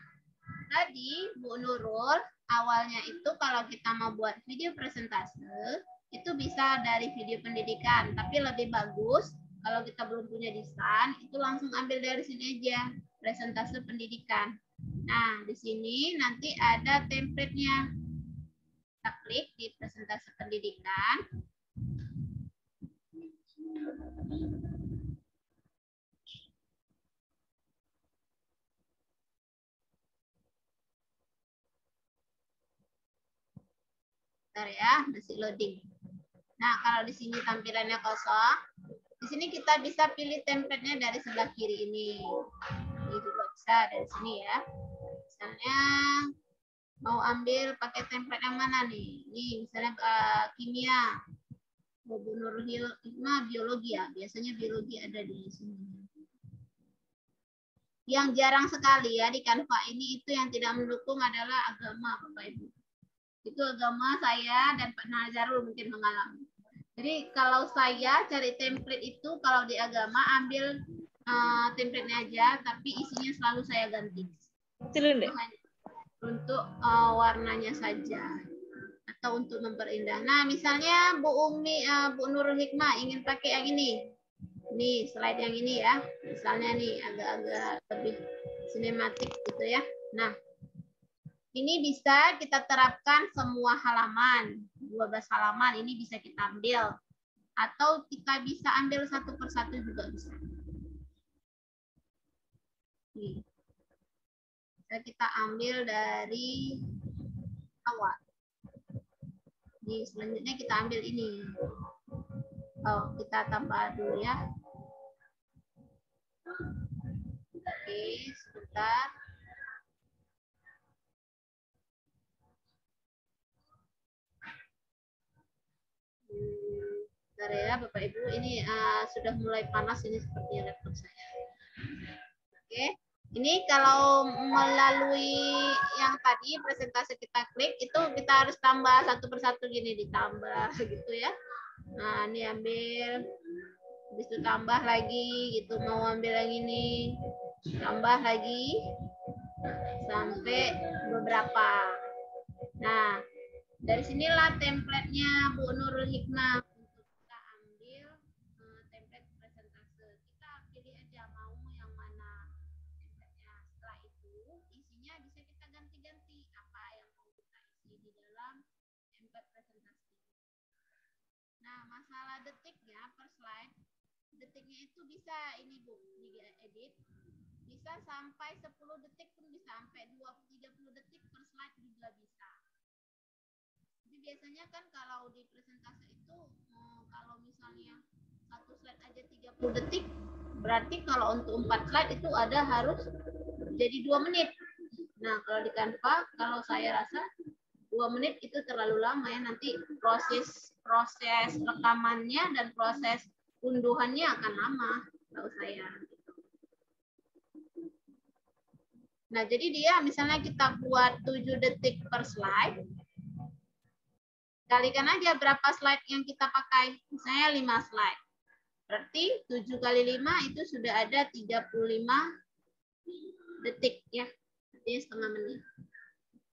tadi Bu Nurul, awalnya itu kalau kita mau buat video presentase, itu bisa dari video pendidikan. Tapi lebih bagus, kalau kita belum punya desain, itu langsung ambil dari sini aja, presentase pendidikan. Nah, di sini nanti ada template-nya. Kita klik di presentase pendidikan. Bentar ya, masih loading. Nah, kalau di sini tampilannya kosong, di sini kita bisa pilih template-nya dari sebelah kiri ini. Ini juga bisa dari sini ya. Misalnya mau ambil pakai template yang mana nih? Ini misalnya kimia. Bu Nurul Hikmah biologi ya. Biasanya biologi ada di sini. Yang jarang sekali ya di Canva ini itu yang tidak mendukung adalah agama, Bapak Ibu. Itu agama saya dan Pak Nazarul mungkin mengalami. Jadi kalau saya cari template itu kalau di agama ambil template-nya aja, tapi isinya selalu saya ganti. Untuk warnanya saja atau untuk memperindah. Nah, misalnya Bu Umi, Bu Nurul Hikmah ingin pakai yang ini. Nih, slide yang ini ya. Misalnya nih agak-agak lebih sinematik gitu ya. Nah, ini bisa kita terapkan semua halaman, 12 halaman ini bisa kita ambil. Atau kita bisa ambil satu persatu juga bisa. Nih. Bisa kita ambil dari awal. Nih, selanjutnya kita ambil ini. Oh, kita tambah dulu ya. Oke, sebentar. Bentar ya Bapak Ibu, ini sudah mulai panas ini seperti laptop saya. Oke, ini kalau melalui yang tadi presentasi kita klik itu kita harus tambah satu persatu gini, ditambah gitu ya. Nah, ini ambil, habis itu tambah lagi gitu, mau ambil yang ini, tambah lagi sampai beberapa. Nah, dari sinilah template-nya Bu Nurul Hikmah untuk kita ambil template presentase. Kita pilih aja mau yang mana template-nya. Setelah itu isinya bisa kita ganti-ganti apa yang mau kita isi di dalam template presentasi. Nah, masalah detiknya per slide, detiknya itu bisa ini Bu, diedit. Bisa sampai 10 detik pun bisa, sampai 20-30 detik per slide juga bisa. Jadi biasanya kan kalau di presentasi itu kalau misalnya satu slide aja 30 detik, berarti kalau untuk 4 slide itu ada harus jadi 2 menit. Nah, kalau di Canva, kalau saya rasa 2 menit itu terlalu lama ya, nanti proses rekamannya dan proses unduhannya akan lama, tahu saya. Nah, jadi dia misalnya kita buat 7 detik per slide, kalikan aja berapa slide yang kita pakai. Misalnya 5 slide. Berarti 7 kali 5 itu sudah ada 35 detik ya. Artinya setengah menit.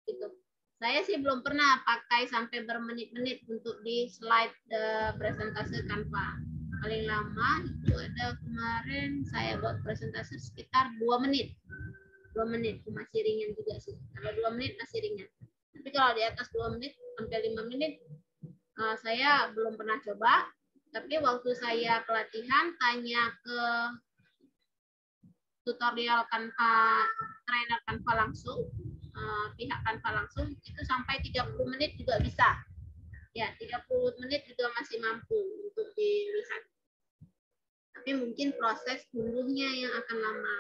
Gitu. Saya sih belum pernah pakai sampai bermenit-menit untuk di slide presentase Canva. Paling lama itu ada kemarin saya buat presentasi sekitar 2 menit. 2 menit masih ringan juga sih. Kalau 2 menit masih ringan. Tapi kalau di atas 2 menit sampai 5 menit saya belum pernah coba. Tapi waktu saya pelatihan tanya ke tutorial Canva, trainer Canva langsung, pihak Canva langsung, itu sampai 30 menit juga bisa. Ya, 30 menit juga masih mampu untuk dilihat. Tapi mungkin proses unduhnya yang akan lama.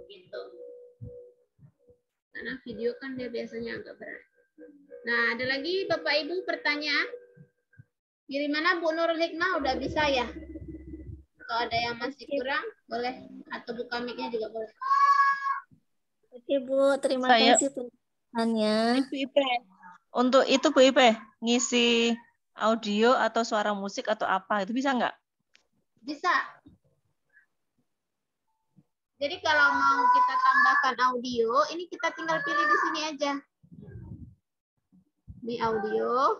Gitu. Karena video kan dia biasanya agak berat. Nah, ada lagi Bapak Ibu pertanyaan? Kiri mana Bu Nurul Hikmah udah bisa ya? Kalau ada yang masih kurang, boleh. Atau buka mic-nya juga boleh. Oke Bu, terima kasih penjelasannya. Bu Ipe, untuk itu Bu Ipe, ngisi audio atau suara musik atau apa, itu bisa nggak? Bisa. Jadi kalau mau kita tambahkan audio, ini kita tinggal pilih di sini aja. Ini audio.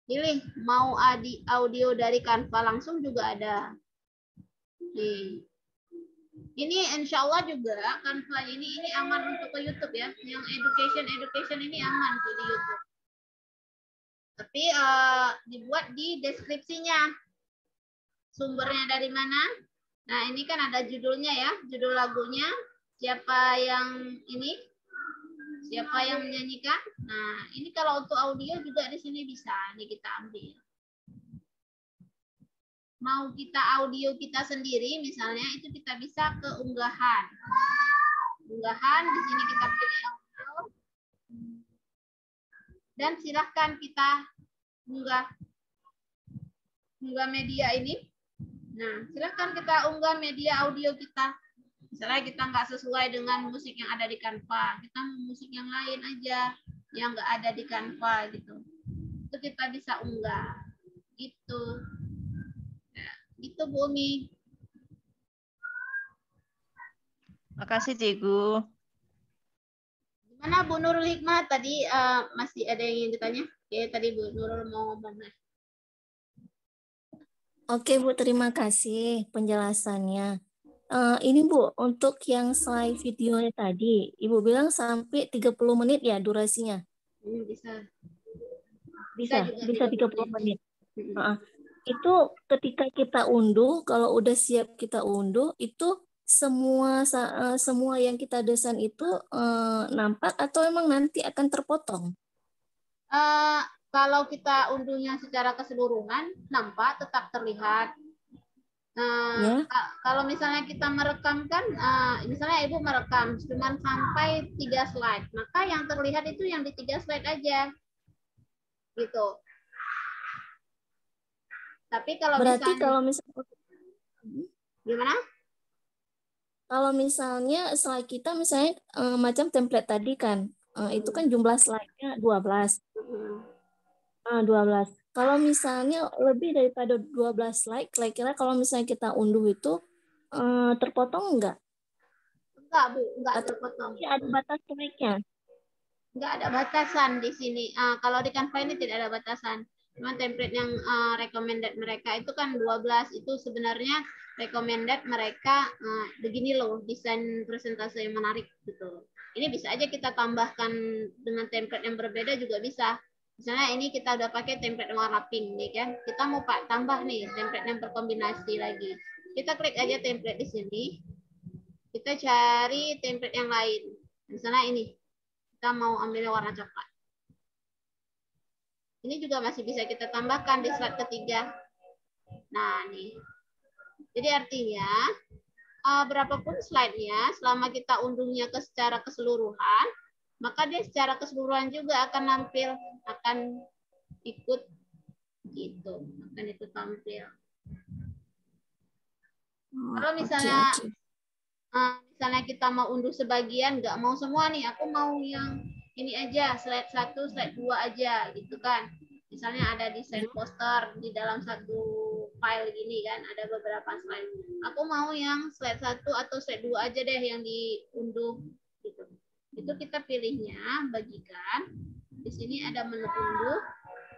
Pilih mau audio dari Canva langsung juga ada. Nih. Ini insya Allah juga Canva ini aman untuk ke YouTube ya. Yang education ini aman tuh di YouTube. Tapi dibuat di deskripsinya. Sumbernya dari mana? Nah ini kan ada judulnya ya, judul lagunya. Siapa yang ini? Siapa yang menyanyikan? Nah, ini kalau untuk audio juga di sini bisa. Ini kita ambil. Mau kita audio kita sendiri, misalnya itu kita bisa ke unggahan. Unggahan, di sini kita pilih audio. Dan silahkan kita unggah media ini. Nah, silahkan kita unggah media audio kita. Misalnya kita nggak sesuai dengan musik yang ada di Canva, kita mau musik yang lain aja yang nggak ada di Canva gitu. Itu kita bisa unggah. Gitu. Ya, gitu Bu Umi. Makasih Cikgu. Gimana Bu Nurul Hikmah tadi masih ada yang ingin ditanya? Oke, tadi Bu Nurul mau ngomong. Oke Bu, terima kasih penjelasannya. Ini Bu, untuk yang slide videonya tadi, Ibu bilang sampai 30 menit ya durasinya? Bisa. Bisa 30 menit. Itu ketika kita unduh, kalau udah siap kita unduh, itu semua yang kita desain itu nampak atau emang nanti akan terpotong? Kalau kita unduhnya secara keseluruhan, nampak, tetap terlihat. Ya. Kalau misalnya kita merekam kan, misalnya Ibu merekam cuma sampai 3 slide, maka yang terlihat itu yang di 3 slide aja. Gitu. Tapi kalau berarti misalnya, kalau misalnya gimana? Kalau misalnya slide kita misalnya macam template tadi kan, itu kan jumlah slide-nya 12. 12. Kalau misalnya lebih daripada 12 slide, kira-kira kalau misalnya kita unduh itu terpotong enggak? Enggak, Bu, enggak terpotong. Ada batas slide-nya? Enggak ada batasan di sini. Kalau di Canva ini tidak ada batasan. Cuma template yang recommended mereka itu kan 12. Itu sebenarnya recommended mereka begini loh, desain presentasi yang menarik gitu. Ini bisa aja kita tambahkan dengan template yang berbeda juga bisa. Misalnya ini kita udah pakai template warna pink nih kan. Kita mau tambah nih template yang berkombinasi lagi. Kita klik aja template di sini. Kita cari template yang lain. Misalnya ini. Kita mau ambil warna coklat. Ini juga masih bisa kita tambahkan di slide ketiga. Nah, nih. Jadi artinya berapapun slide-nya, selama kita unduhnya secara keseluruhan, maka dia secara keseluruhan juga akan nampil, akan ikut gitu, akan ikut tampil. Kalau misalnya misalnya kita mau unduh sebagian, nggak mau semua nih, aku mau yang ini aja, slide 1, slide 2 aja, gitu kan. Misalnya ada desain poster di dalam satu file gini kan, ada beberapa slide. Aku mau yang slide 1 atau slide 2 aja deh yang diunduh, gitu. Itu kita pilihnya, bagikan. Di sini ada menu unduh.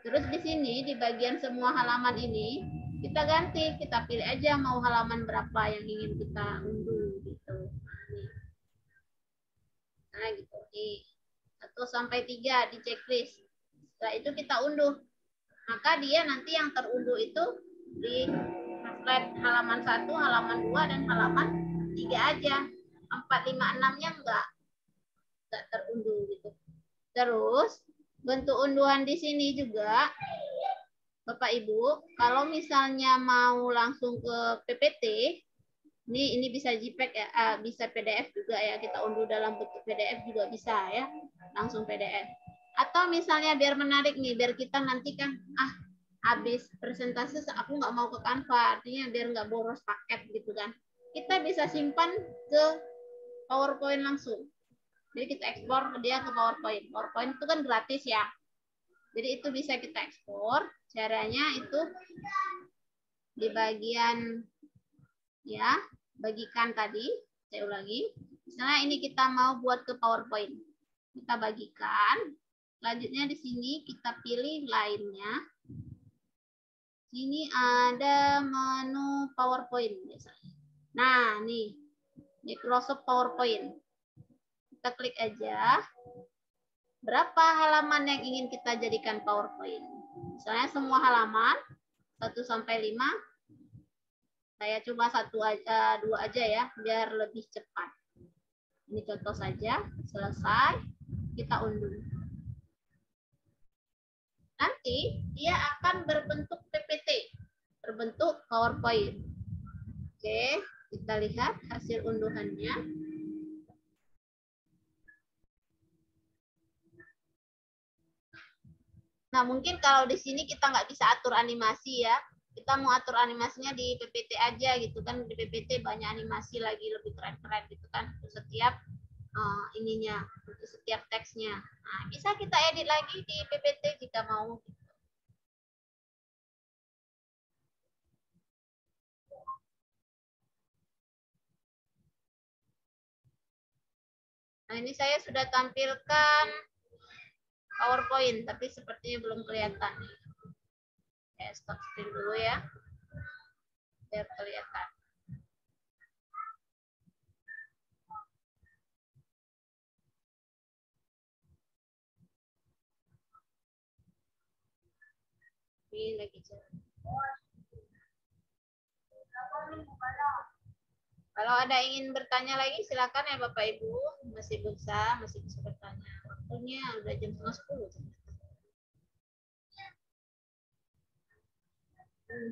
Terus di sini, di bagian semua halaman ini, kita ganti, kita pilih aja mau halaman berapa yang ingin kita unduh gitu. Nah gitu nih 1 sampai 3 di checklist. Setelah itu kita unduh. Maka dia nanti yang terunduh itu di slide halaman 1, halaman 2 dan halaman 3 aja. 4, 5, 6-nya enggak terunduh gitu. Terus bentuk unduhan di sini juga Bapak Ibu, kalau misalnya mau langsung ke PPT, ini bisa JPEG ya, bisa PDF juga ya, kita unduh dalam bentuk PDF juga bisa ya, langsung PDF. Atau misalnya biar menarik nih, biar kita nanti kan, habis presentasi aku nggak mau ke Canva, artinya biar nggak boros paket gitu kan. Kita bisa simpan ke PowerPoint langsung. Jadi kita ekspor dia ke PowerPoint. PowerPoint itu kan gratis ya. Jadi itu bisa kita ekspor. Caranya itu di bagian ya, bagikan tadi, saya ulangi. Misalnya ini kita mau buat ke PowerPoint. Kita bagikan. Selanjutnya di sini kita pilih lainnya. Sini ada menu PowerPoint biasanya. Nah, nih Microsoft PowerPoint. Kita klik aja. Berapa halaman yang ingin kita jadikan PowerPoint? Misalnya semua halaman 1 sampai 5. Saya coba 2 aja ya, biar lebih cepat. Ini contoh saja. Selesai, kita unduh. Nanti dia akan berbentuk PPT, berbentuk PowerPoint. Oke, kita lihat hasil unduhannya. Nah, mungkin kalau di sini kita nggak bisa atur animasi ya. Kita mau atur animasinya di PPT aja gitu kan. Di PPT banyak animasi lagi lebih keren-keren gitu kan. Untuk setiap ininya, untuk setiap teksnya. Nah, bisa kita edit lagi di PPT jika mau. Nah, ini saya sudah tampilkan PowerPoint, tapi sepertinya belum kelihatan. Saya stop screen dulu ya, biar kelihatan. Ini lagi jalan. Kalau ada ingin bertanya lagi, silakan ya Bapak Ibu. Masih bisa bertanya. Waktunya udah jam 9:30.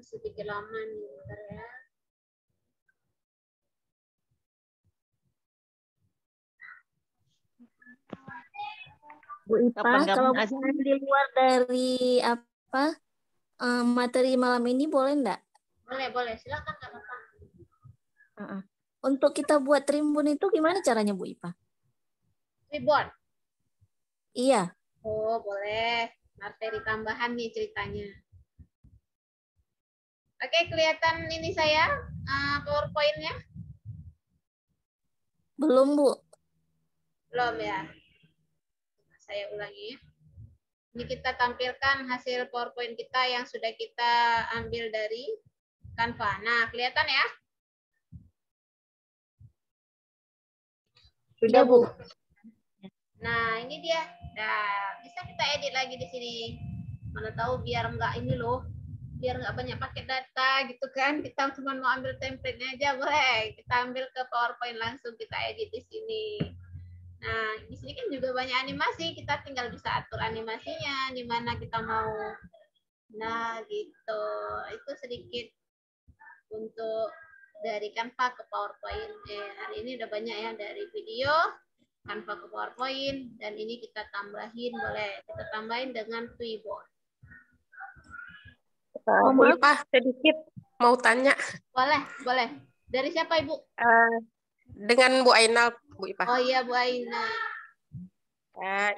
Sedikit lama nih, bentar ya. Bu Ipa, kalau misalnya di luar dari materi malam ini boleh enggak? Boleh, silakan Kak Bapak. Untuk kita buat Tribun itu gimana caranya Bu Ipa? Tribun? Iya. Oh, boleh. Materi tambahan nih ceritanya. Oke, kelihatan ini saya PowerPoint-nya? Belum, Bu. Belum ya. Saya ulangi ya. Ini kita tampilkan hasil PowerPoint kita yang sudah kita ambil dari Canva. Nah, kelihatan ya? Sudah, Bu. Nah, ini dia. Nah, bisa kita edit lagi di sini. Mana tahu biar enggak ini loh. Biar nggak banyak pakai data gitu kan, kita cuma mau ambil template-nya aja boleh, kita ambil ke PowerPoint langsung kita edit di sini. Nah, di sini kan juga banyak animasi, kita tinggal bisa atur animasinya di mana kita mau. Nah, gitu. Itu sedikit untuk dari Canva ke PowerPoint. Hari ini udah banyak ya, dari video Canva ke PowerPoint, dan ini kita tambahin, boleh kita tambahin dengan Tweetbot. Bu Ipa, sedikit mau tanya. Boleh. Dari siapa Ibu? dengan Bu Ainal, Bu Ipa. Oh iya Bu Aina.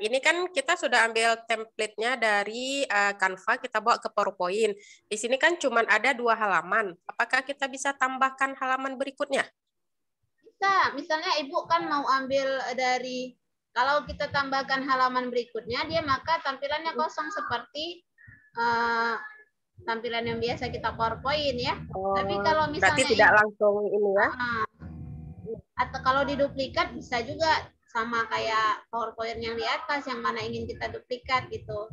Ini kan kita sudah ambil template-nya dari Canva, kita bawa ke PowerPoint. Di sini kan cuma ada 2 halaman. Apakah kita bisa tambahkan halaman berikutnya? Bisa, misalnya Ibu kan mau ambil dari, kalau kita tambahkan halaman berikutnya, dia maka tampilannya kosong seperti tampilan yang biasa kita PowerPoint ya. Tapi kalau misalnya berarti tidak langsung ini ya. Atau kalau diduplikat bisa juga sama kayak PowerPoint yang di atas yang mana ingin kita duplikat gitu.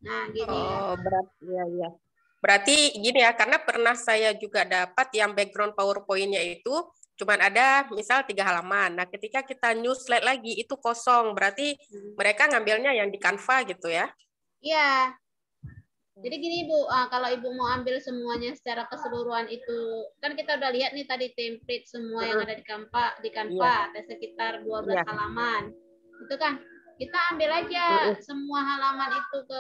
Nah, gini. Oh, berarti gini ya, karena pernah saya juga dapat yang background PowerPoint-nya itu cuman ada misal 3 halaman. Nah, ketika kita new slide lagi itu kosong. Berarti mereka ngambilnya yang di Canva gitu ya? Iya. Jadi gini Bu, kalau Ibu mau ambil semuanya secara keseluruhan itu, kan kita udah lihat nih tadi template semua yang ada di Canva, ada sekitar 12 halaman. Itu kan, kita ambil aja semua halaman itu ke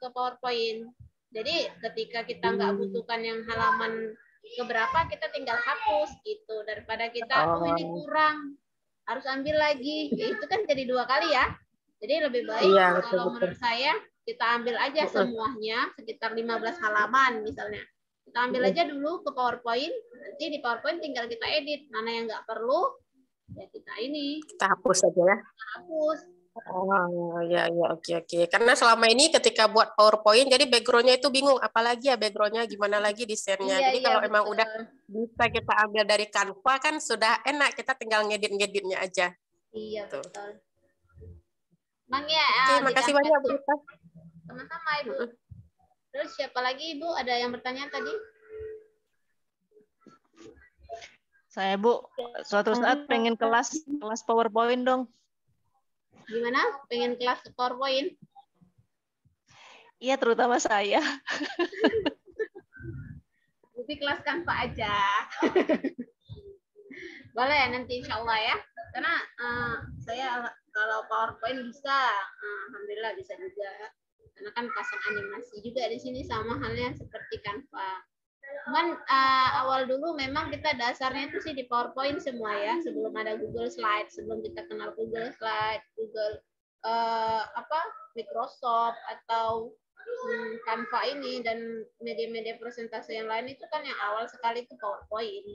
PowerPoint. Jadi ketika kita nggak butuhkan yang halaman keberapa, kita tinggal hapus gitu. Daripada kita, ini kurang, harus ambil lagi. Ya, itu kan jadi 2 kali ya. Jadi lebih baik kalau menurut saya, kita ambil aja semuanya, sekitar 15 halaman misalnya. Kita ambil aja dulu ke PowerPoint, nanti di PowerPoint tinggal kita edit. Mana yang nggak perlu, ya kita ini. Kita hapus aja ya? Kita hapus. Oh, ya, oke. Karena selama ini ketika buat PowerPoint, jadi background-nya itu bingung, apalagi ya background-nya, gimana lagi desainnya. Jadi kalau emang udah bisa kita ambil dari Canva, kan sudah enak, kita tinggal ngedit-ngeditnya aja. Iya, betul. Mang ya, oke, makasih banyak Bu Ipa. Sama-sama Ibu. Terus siapa lagi Ibu? Ada yang bertanya tadi? Saya Bu, suatu saat pengen kelas PowerPoint dong. Gimana? Pengen kelas PowerPoint? Iya, terutama saya. Jadi kelas Canva aja. Boleh nanti insya Allah ya. Karena saya kalau PowerPoint bisa, alhamdulillah bisa juga. Karena kan pasang animasi juga di sini sama halnya seperti Canva. Cuman awal dulu memang kita dasarnya itu sih di PowerPoint semua ya, sebelum ada Google Slide, sebelum kita kenal Google Slide, Google Microsoft atau Canva ini dan media-media presentasi yang lain itu kan yang awal sekali itu PowerPoint.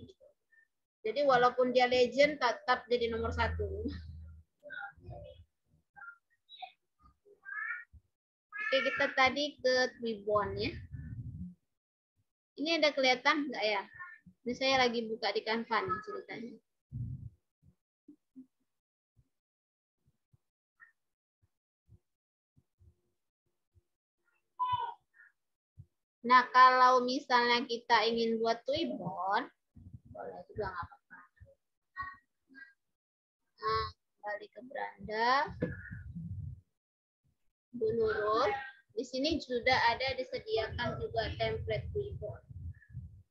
Jadi walaupun dia legend tetap jadi nomor 1. Oke, kita tadi ke Twibbon ya. Ini ada kelihatan nggak ya? Ini saya lagi buka di Canva nih ceritanya. Nah, kalau misalnya kita ingin buat Twibbon, boleh juga nggak apa-apa. Nah, balik ke beranda. Bu Nurul, di sini sudah ada disediakan juga template Twibbon.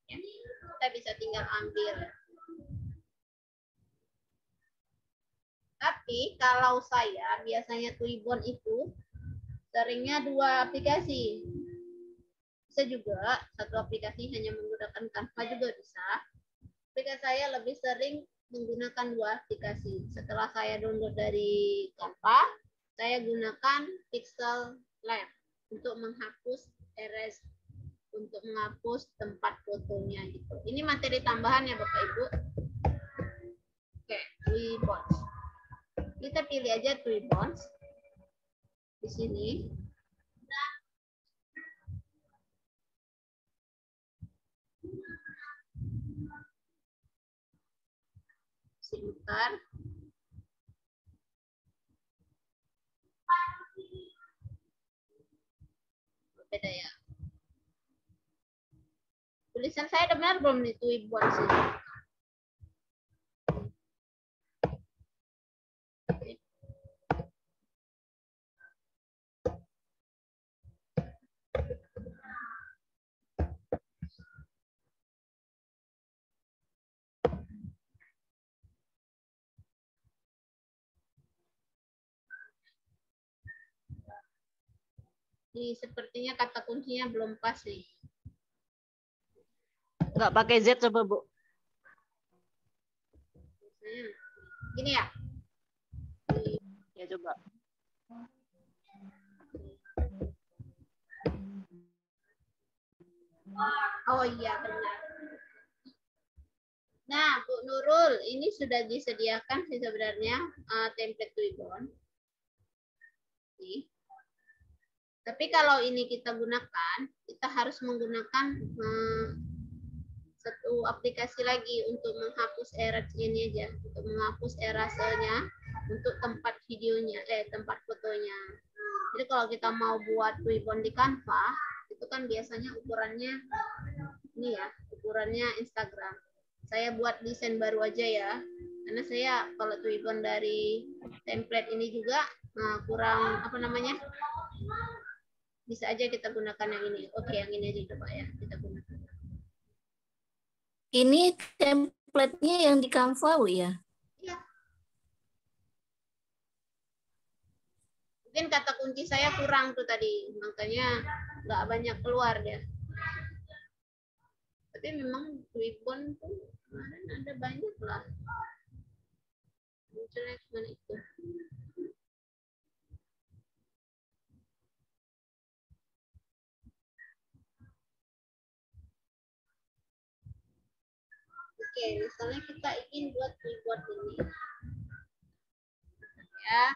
Ya, kita bisa tinggal ambil. Tapi kalau saya biasanya Twibbon itu seringnya 2 aplikasi. Bisa juga satu aplikasi hanya menggunakan Canva juga bisa. Tapi saya lebih sering menggunakan 2 aplikasi. Setelah saya download dari Canva, saya gunakan Pixel Lab untuk menghapus erase, untuk menghapus tempat fotonya gitu. Ini materi tambahan ya Bapak Ibu. Oke, Twibbon. Kita pilih aja Twibbon di sini. Sebentar. Beda ya. Tulisan saya udah benar belum nih Twibbon sih? Ini sepertinya kata kuncinya belum pas nih. Nggak pakai Z coba Bu. misalnya gini ya. Ya coba. Oh iya benar. Nah, Bu Nurul, ini sudah disediakan sih sebenarnya template Twibbon. Nih. Tapi kalau ini kita gunakan, kita harus menggunakan satu aplikasi lagi untuk menghapus erasnya ini aja, untuk menghapus erasanya untuk tempat videonya, tempat fotonya. Jadi kalau kita mau buat Twibbon di Canva, itu kan biasanya ukurannya ini ya, ukurannya Instagram. Saya buat desain baru aja ya, karena saya kalau Twibbon dari template ini juga kurang apa namanya, bisa aja kita gunakan yang ini. Oke, yang ini aja coba ya kita gunakan. Ini template-nya yang di Canva, Bu, ya? Iya. Mungkin kata kunci saya kurang tuh tadi, makanya nggak banyak keluar ya. Tapi memang Twibbon tuh kemarin ada banyak lah. Munculnya cuma itu. Oke, misalnya kita ingin buat Twibbon ini. Ya.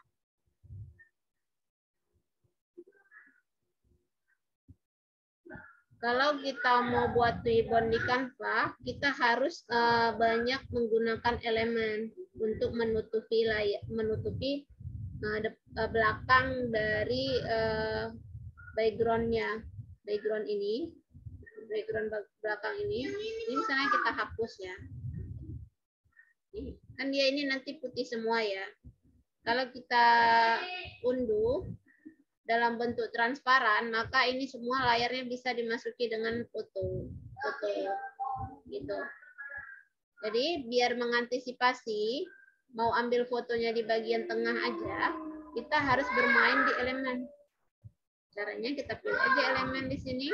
Kalau kita mau buat Twibbon di Canva, kita harus banyak menggunakan elemen untuk menutupi layar, menutupi belakang dari background-nya, background ini, background belakang ini misalnya kita hapus ya. Kan dia ini nanti putih semua ya. Kalau kita unduh dalam bentuk transparan, maka ini semua layarnya bisa dimasuki dengan foto gitu. Jadi biar mengantisipasi mau ambil fotonya di bagian tengah aja, kita harus bermain di elemen. Caranya kita pilih aja elemen di sini.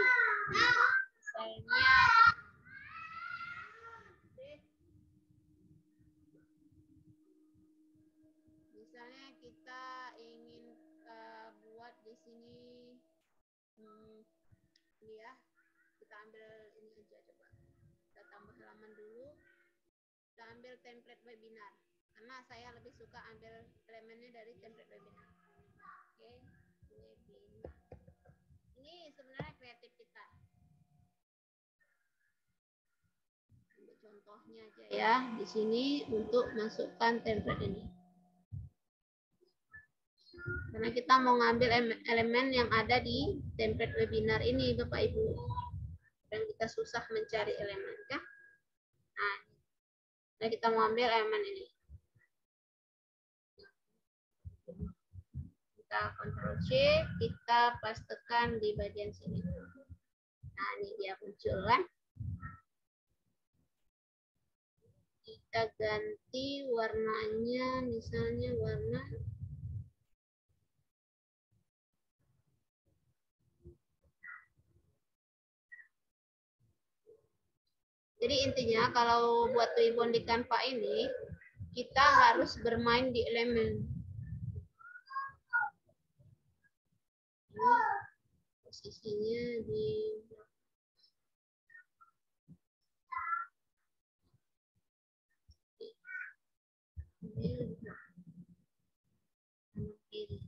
Misalnya kita ingin buat di sini ini ya, kita ambil ini aja coba. Kita tambah halaman dulu. Kita ambil template webinar. Karena saya lebih suka ambil elemennya dari template webinar. Oke, webinar. Ini sebenarnya kreatif kita. Ambil contohnya aja ya di sini untuk masukkan template ini. Karena kita mau ngambil elemen yang ada di template webinar ini, Bapak Ibu. Dan kita susah mencari elemen, kan? Nah, kita mau ambil elemen ini. Kita Ctrl C, kita pastekan di bagian sini. Nah, ini dia muncul kan? Kita ganti warnanya, misalnya warna jadi intinya kalau buat Twibbon di Canva ini, kita harus bermain di elemen. Ini posisinya di kiri.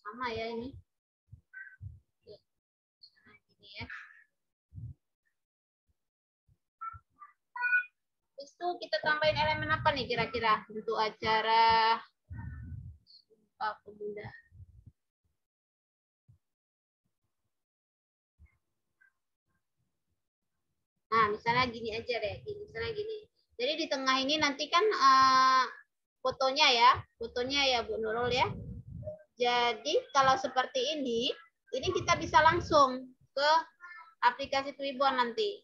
Sama ya ini. Nah, ini ya. Terus itu kita tambahin elemen apa nih kira-kira untuk acara Sumpah Pemuda? Nah, misalnya gini aja deh, misalnya gini. Jadi di tengah ini nanti kan fotonya ya Bu Nurul ya. Jadi kalau seperti ini kita bisa langsung ke aplikasi Twibbon nanti.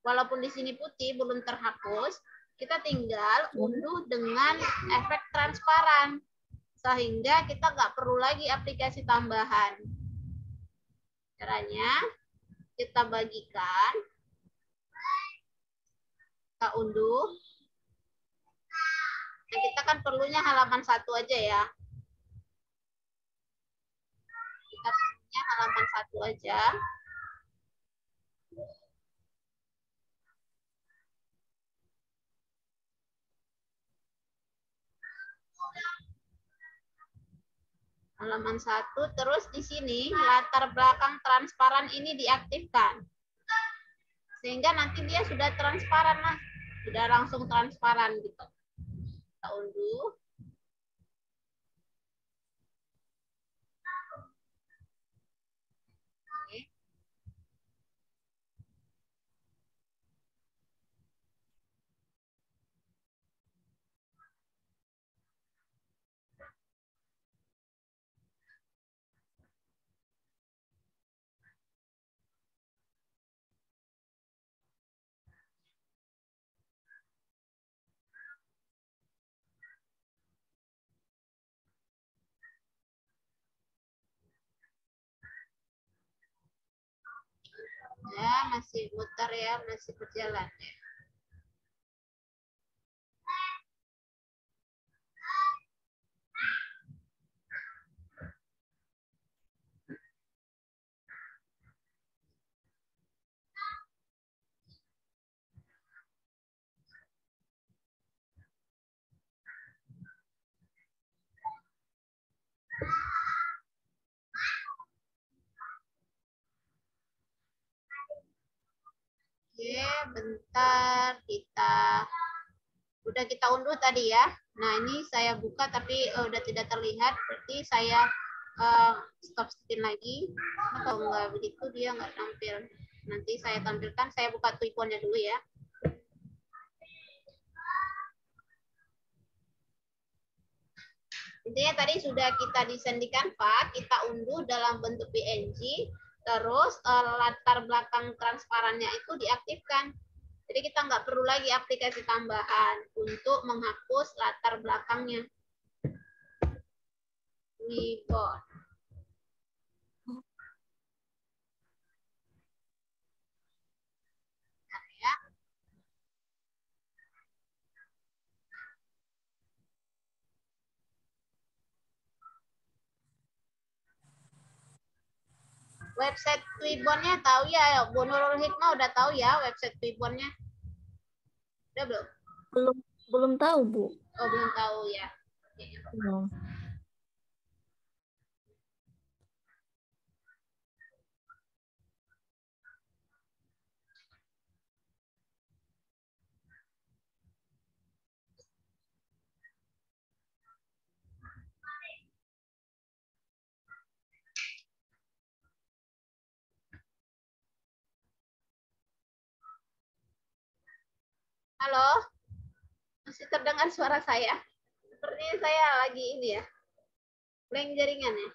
Walaupun di sini putih belum terhapus, kita tinggal unduh dengan efek transparan. Sehingga kita nggak perlu lagi aplikasi tambahan. Caranya kita bagikan, kita unduh. Nah, kita kan perlunya halaman 1 aja ya. Kita perlunya halaman 1 aja. Halaman 1, terus di sini latar belakang transparan ini diaktifkan. Sehingga nanti dia sudah transparan, Mas. Sudah langsung transparan gitu. Kita unduh. Oke. Ya, masih muter ya, masih berjalan ya. Oke, bentar udah kita unduh tadi ya. Nah, ini saya buka tapi udah tidak terlihat, berarti saya stop screen lagi. Kalau nggak begitu dia nggak tampil. Nanti saya tampilkan, saya buka Twibbonnya dulu ya. Intinya tadi sudah kita desain di Canva, kita unduh dalam bentuk PNG, terus latar belakang transparannya itu diaktifkan. Jadi kita nggak perlu lagi aplikasi tambahan untuk menghapus latar belakangnya. Twibbon. Ya. Website Twibbonnya tahu ya, Bu Nurul Hikmah udah tahu ya website Twibbonnya? Udah belum? Belum tahu, Bu. Oh, belum tahu ya. Belum. Halo? Masih terdengar suara saya? Sepertinya saya lagi ini ya. Blank jaringan ya.